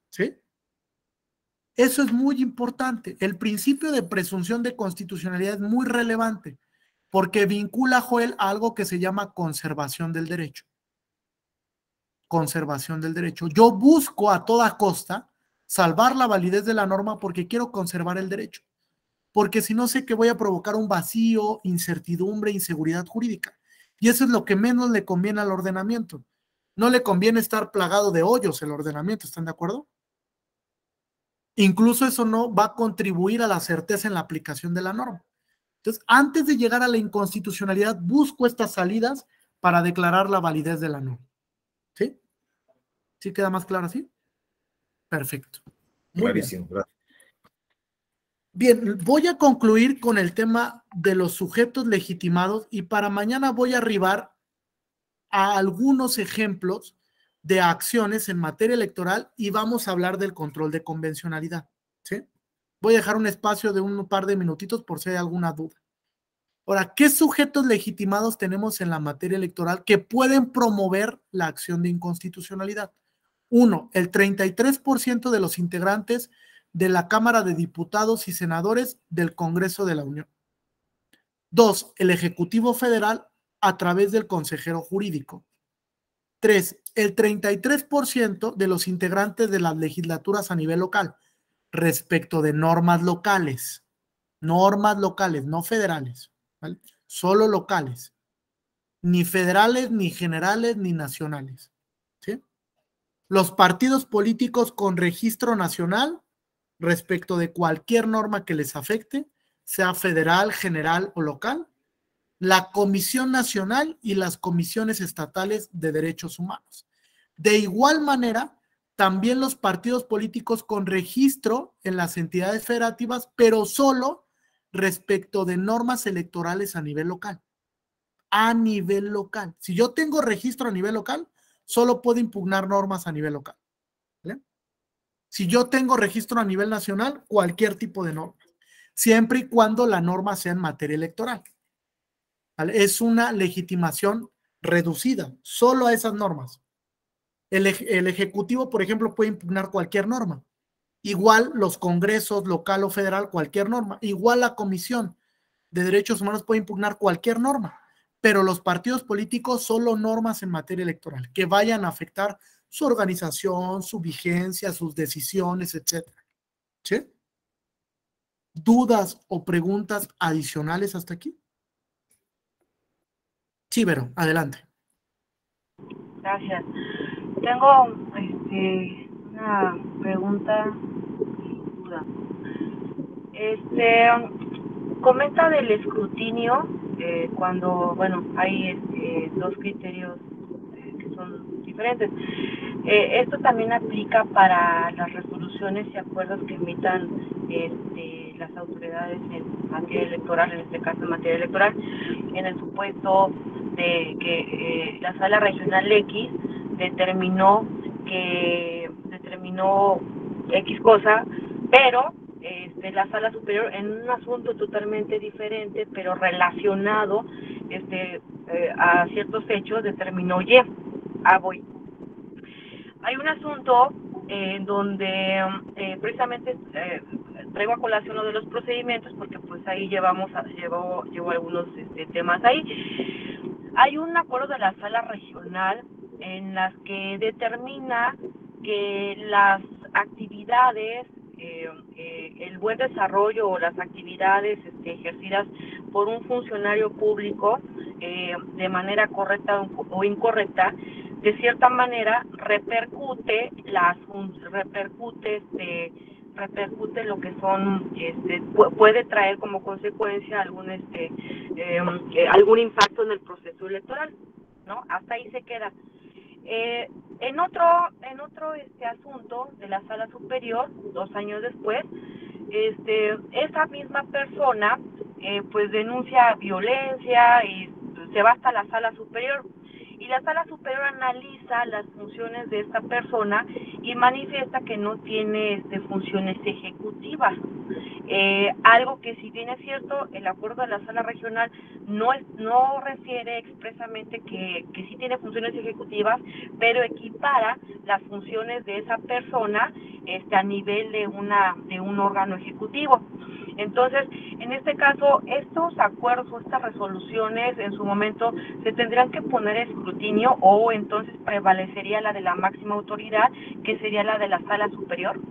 ¿Sí? Eso es muy importante. El principio de presunción de constitucionalidad es muy relevante porque vincula, Joel, a algo que se llama conservación del derecho. Conservación del derecho. Yo busco a toda costa salvar la validez de la norma porque quiero conservar el derecho. Porque si no sé que voy a provocar un vacío, incertidumbre, inseguridad jurídica. Y eso es lo que menos le conviene al ordenamiento. No le conviene estar plagado de hoyos el ordenamiento, ¿están de acuerdo? Incluso eso no va a contribuir a la certeza en la aplicación de la norma. Entonces, antes de llegar a la inconstitucionalidad, busco estas salidas para declarar la validez de la norma. ¿Sí? ¿Sí queda más claro así? Perfecto. Muy Clarísimo, bien. gracias. Bien, voy a concluir con el tema de los sujetos legitimados y para mañana voy a arribar a algunos ejemplos de acciones en materia electoral y vamos a hablar del control de convencionalidad. ¿Sí? Voy a dejar un espacio de un par de minutitos por si hay alguna duda. Ahora, ¿qué sujetos legitimados tenemos en la materia electoral que pueden promover la acción de inconstitucionalidad? 1, el 33% de los integrantes de la Cámara de Diputados y Senadores del Congreso de la Unión. 2, el Ejecutivo Federal a través del consejero jurídico. 3, el 33% de los integrantes de las legislaturas a nivel local, respecto de normas locales, no federales, ¿vale? Solo locales, ni federales, ni generales, ni nacionales, ¿sí? Los partidos políticos con registro nacional respecto de cualquier norma que les afecte, sea federal, general o local, la Comisión Nacional y las comisiones estatales de derechos humanos. De igual manera, también los partidos políticos con registro en las entidades federativas, pero solo respecto de normas electorales a nivel local. A nivel local. Si yo tengo registro a nivel local, solo puedo impugnar normas a nivel local, ¿vale? Si yo tengo registro a nivel nacional, cualquier tipo de norma, siempre y cuando la norma sea en materia electoral, ¿vale? Es una legitimación reducida, solo a esas normas. El Ejecutivo, por ejemplo, puede impugnar cualquier norma. Igual los congresos local o federal, cualquier norma. Igual la Comisión de Derechos Humanos puede impugnar cualquier norma. Pero los partidos políticos solo normas en materia electoral que vayan a afectar su organización, su vigencia, sus decisiones, etc. ¿Sí? ¿Dudas o preguntas adicionales hasta aquí? Sí, Vero, adelante. Gracias. Tengo una pregunta y duda. Comenta del escrutinio cuando, bueno, hay dos criterios que son diferentes. Esto también aplica para las resoluciones y acuerdos que emitan las autoridades en materia electoral, en este caso en materia electoral, en el supuesto de que la Sala Regional X determinó X cosa, pero la Sala Superior en un asunto totalmente diferente, pero relacionado a ciertos hechos, determinó Y. Voy. Hay un asunto donde precisamente traigo a colación uno de los procedimientos, porque pues ahí llevo algunos temas ahí. Hay un acuerdo de la Sala Regional en las que determina que las actividades, el buen desarrollo o las actividades ejercidas por un funcionario público de manera correcta o incorrecta, de cierta manera repercute lo que son, puede traer como consecuencia algún impacto en el proceso electoral, ¿no? Hasta ahí se queda. En otro asunto de la Sala Superior, 2 años después, esa misma persona pues denuncia violencia y se va hasta la Sala Superior, y la Sala Superior analiza las funciones de esta persona y manifiesta que no tiene funciones ejecutivas. Algo que, si bien es cierto, el acuerdo de la Sala Regional no refiere expresamente que sí tiene funciones ejecutivas, pero equipara las funciones de esa persona a nivel de un órgano ejecutivo. Entonces, en este caso, estos acuerdos o estas resoluciones en su momento se tendrán que poner a escrutinio, o entonces prevalecería la de la máxima autoridad, que sería la de la Sala Superior.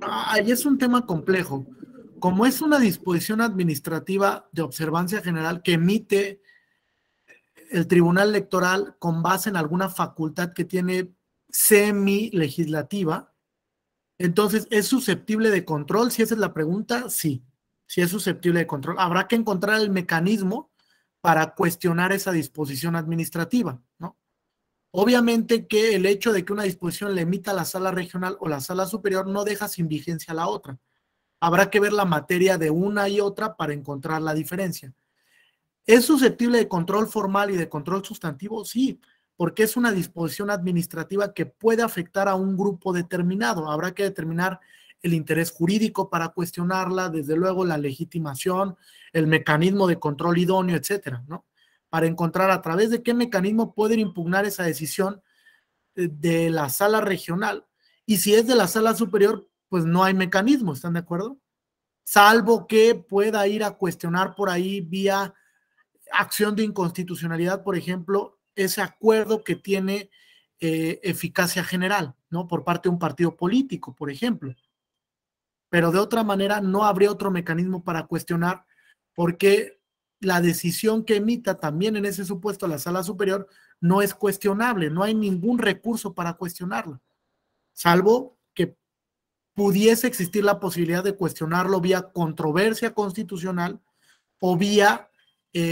Ahí es un tema complejo. Como es una disposición administrativa de observancia general que emite el Tribunal Electoral con base en alguna facultad que tiene semi-legislativa, entonces, ¿es susceptible de control? Si esa es la pregunta, sí. Sí es susceptible de control. Habrá que encontrar el mecanismo para cuestionar esa disposición administrativa, ¿no? Obviamente que el hecho de que una disposición le emita la Sala Regional o la Sala Superior no deja sin vigencia la otra. Habrá que ver la materia de una y otra para encontrar la diferencia. ¿Es susceptible de control formal y de control sustantivo? Sí, porque es una disposición administrativa que puede afectar a un grupo determinado. Habrá que determinar el interés jurídico para cuestionarla, desde luego la legitimación, el mecanismo de control idóneo, etcétera, ¿no? Para encontrar a través de qué mecanismo pueden impugnar esa decisión de la sala regional. Y si es de la sala superior, pues no hay mecanismo, ¿están de acuerdo? Salvo que pueda ir a cuestionar por ahí vía acción de inconstitucionalidad, por ejemplo, ese acuerdo que tiene eficacia general, ¿no? Por parte de un partido político, por ejemplo. Pero de otra manera no habría otro mecanismo para cuestionar, porque la decisión que emita también en ese supuesto la sala superior no es cuestionable, no hay ningún recurso para cuestionarlo, salvo que pudiese existir la posibilidad de cuestionarlo vía controversia constitucional o vía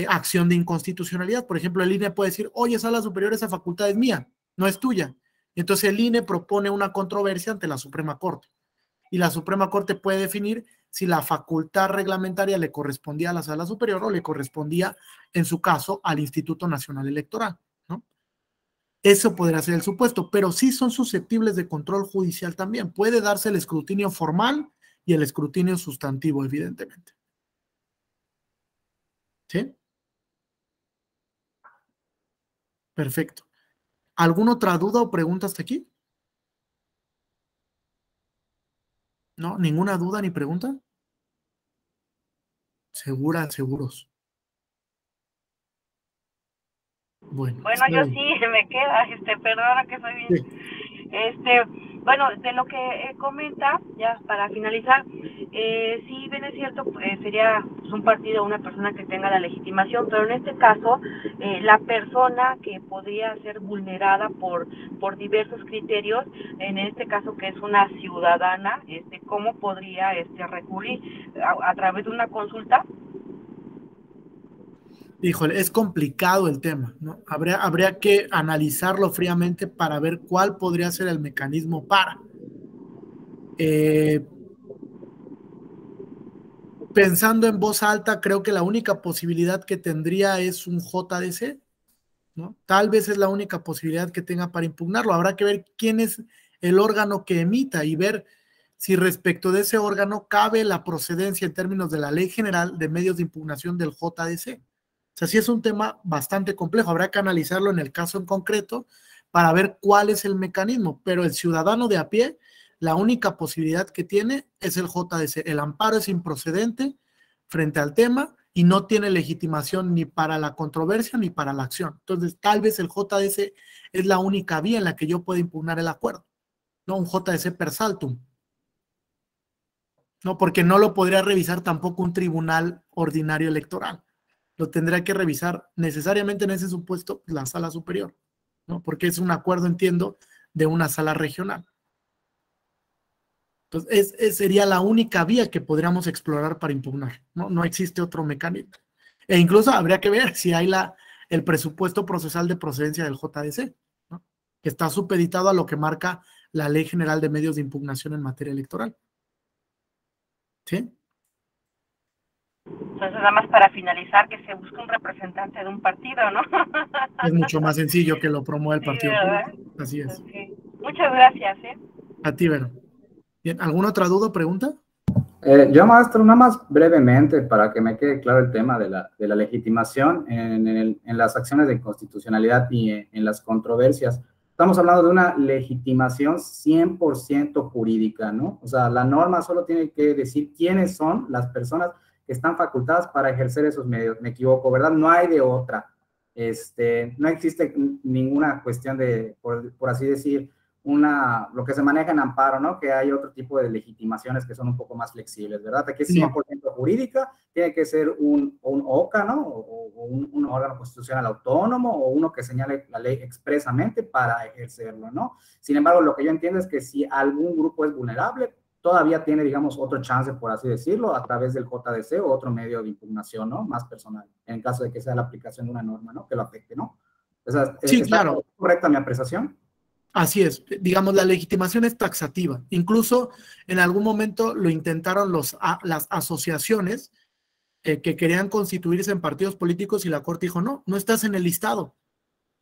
acción de inconstitucionalidad. Por ejemplo, el INE puede decir, oye, sala superior, esa facultad es mía, no es tuya. Entonces el INE propone una controversia ante la Suprema Corte. Y la Suprema Corte puede definir si la facultad reglamentaria le correspondía a la sala superior o le correspondía, en su caso, al Instituto Nacional Electoral, ¿no? Eso podría ser el supuesto, pero sí son susceptibles de control judicial también. Puede darse el escrutinio formal y el escrutinio sustantivo, evidentemente. ¿Sí? Perfecto. ¿Alguna otra duda o pregunta hasta aquí? ¿No? ¿Ninguna duda ni pregunta? Seguros. Bueno, Yo sí, me queda, perdona que soy bien. Sí. Bueno, de lo que comenta, ya para finalizar, sí, bien es cierto, sería un partido, una persona que tenga la legitimación, pero en este caso, la persona que podría ser vulnerada por diversos criterios, en este caso que es una ciudadana, ¿cómo podría recurrir? ¿A través de una consulta? Híjole, es complicado el tema, ¿no? Habría que analizarlo fríamente para ver cuál podría ser el mecanismo para. Pensando en voz alta, creo que la única posibilidad que tendría es un JDC, ¿no? Tal vez es la única posibilidad que tenga para impugnarlo. Habrá que ver quién es el órgano que emita y ver si respecto de ese órgano cabe la procedencia en términos de la Ley General de Medios de Impugnación del JDC. O sea, sí es un tema bastante complejo, habrá que analizarlo en el caso en concreto para ver cuál es el mecanismo, pero el ciudadano de a pie, la única posibilidad que tiene es el JDC. El amparo es improcedente frente al tema y no tiene legitimación ni para la controversia ni para la acción. Entonces, tal vez el JDC es la única vía en la que yo pueda impugnar el acuerdo, no un JDC per saltum. No, porque no lo podría revisar tampoco un tribunal ordinario electoral. Lo tendría que revisar necesariamente en ese supuesto la sala superior, ¿no? Porque es un acuerdo, entiendo, de una sala regional. Entonces, sería la única vía que podríamos explorar para impugnar, ¿no? No existe otro mecanismo. E incluso habría que ver si hay el presupuesto procesal de procedencia del JDC, ¿no? Que está supeditado a lo que marca la Ley General de Medios de Impugnación en materia electoral. ¿Sí? Entonces, nada más para finalizar, que se busque un representante de un partido, ¿no? Es mucho más sencillo que lo promueva el partido político. Así es. Okay. Muchas gracias, ¿eh? A ti, Vero. Bien, ¿alguna otra duda o pregunta? Yo, maestro, nada más brevemente para que me quede claro el tema de la legitimación en las acciones de inconstitucionalidad y en las controversias. Estamos hablando de una legitimación 100% jurídica, ¿no? O sea, la norma solo tiene que decir quiénes son las personas que están facultadas para ejercer esos medios. Me equivoco, ¿verdad? No hay de otra. No existe ninguna cuestión de, por así decir, lo que se maneja en amparo, ¿no? Que hay otro tipo de legitimaciones que son un poco más flexibles, ¿verdad? Aquí es 100% jurídica, tiene que ser un OCA, ¿no? O un órgano constitucional autónomo o uno que señale la ley expresamente para ejercerlo, ¿no? Sin embargo, lo que yo entiendo es que si algún grupo es vulnerable, todavía tiene, digamos, otro chance, por así decirlo, a través del JDC o otro medio de impugnación, ¿no? Más personal, en caso de que sea la aplicación de una norma, ¿no? Que lo afecte, ¿no? O sea, sí, ¿está claro. correcta mi apreciación? Así es, digamos, la legitimación es taxativa. Incluso en algún momento lo intentaron las asociaciones que querían constituirse en partidos políticos y la Corte dijo, no estás en el listado.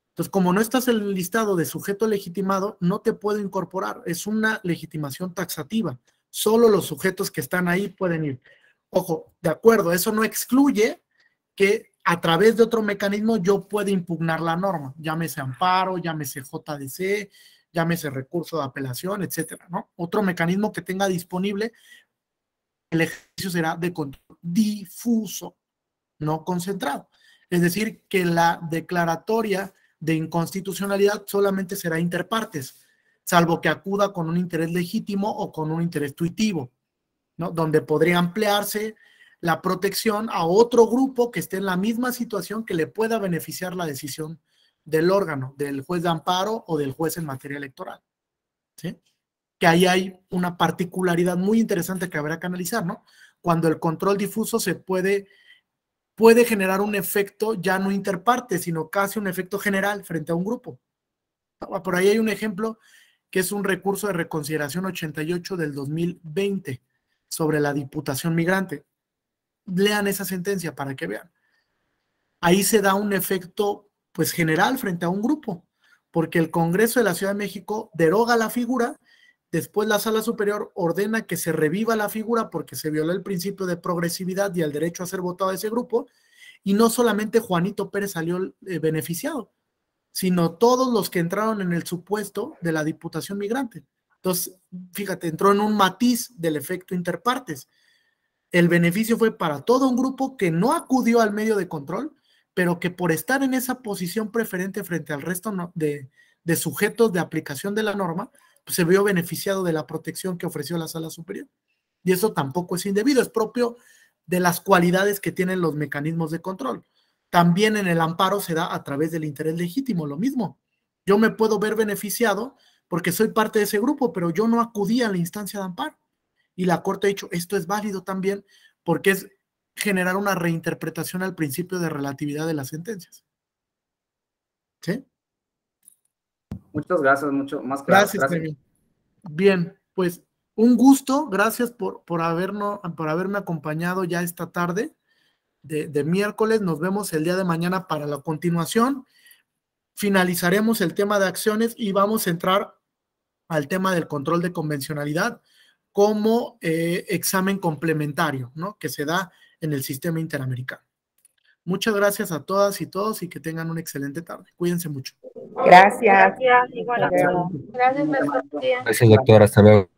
Entonces, como no estás en el listado de sujeto legitimado, no te puedo incorporar. Es una legitimación taxativa. Solo los sujetos que están ahí pueden ir. Ojo, de acuerdo, eso no excluye que a través de otro mecanismo yo puedo impugnar la norma, llámese amparo, llámese JDC, llámese recurso de apelación, etcétera, ¿no? Otro mecanismo que tenga disponible, el ejercicio será de control difuso, no concentrado. Es decir, que la declaratoria de inconstitucionalidad solamente será interpartes, salvo que acuda con un interés legítimo o con un interés tuitivo, ¿no? Donde podría ampliarse la protección a otro grupo que esté en la misma situación que le pueda beneficiar la decisión del órgano, del juez de amparo o del juez en materia electoral, ¿sí? Que ahí hay una particularidad muy interesante que habrá que analizar, ¿no? Cuando el control difuso se puede generar un efecto ya no interparte, sino casi un efecto general frente a un grupo. Por ahí hay un ejemplo que es un recurso de reconsideración 88 del 2020 sobre la Diputación Migrante. Lean esa sentencia para que vean. Ahí se da un efecto pues general frente a un grupo, porque el Congreso de la Ciudad de México deroga la figura, después la Sala Superior ordena que se reviva la figura porque se violó el principio de progresividad y el derecho a ser votado de ese grupo, y no solamente Juanito Pérez salió beneficiado, sino todos los que entraron en el supuesto de la Diputación Migrante. Entonces, fíjate, entró en un matiz del efecto interpartes. El beneficio fue para todo un grupo que no acudió al medio de control, pero que por estar en esa posición preferente frente al resto de sujetos de aplicación de la norma, pues se vio beneficiado de la protección que ofreció la Sala Superior. Y eso tampoco es indebido, es propio de las cualidades que tienen los mecanismos de control. También en el amparo se da a través del interés legítimo, lo mismo. Yo me puedo ver beneficiado porque soy parte de ese grupo, pero yo no acudí a la instancia de amparo. Y la Corte ha dicho, esto es válido también porque es generar una reinterpretación al principio de relatividad de las sentencias. ¿Sí? Muchas gracias, mucho más claro. Gracias. Bien, pues un gusto, gracias por haberme acompañado ya esta tarde de miércoles. Nos vemos el día de mañana para la continuación. Finalizaremos el tema de acciones y vamos a entrar al tema del control de convencionalidad como examen complementario, ¿no? Que se da en el sistema interamericano. Muchas gracias a todas y todos y que tengan una excelente tarde. Cuídense mucho. Gracias. Gracias, igual. Gracias, maestro. Gracias, doctor. Hasta luego.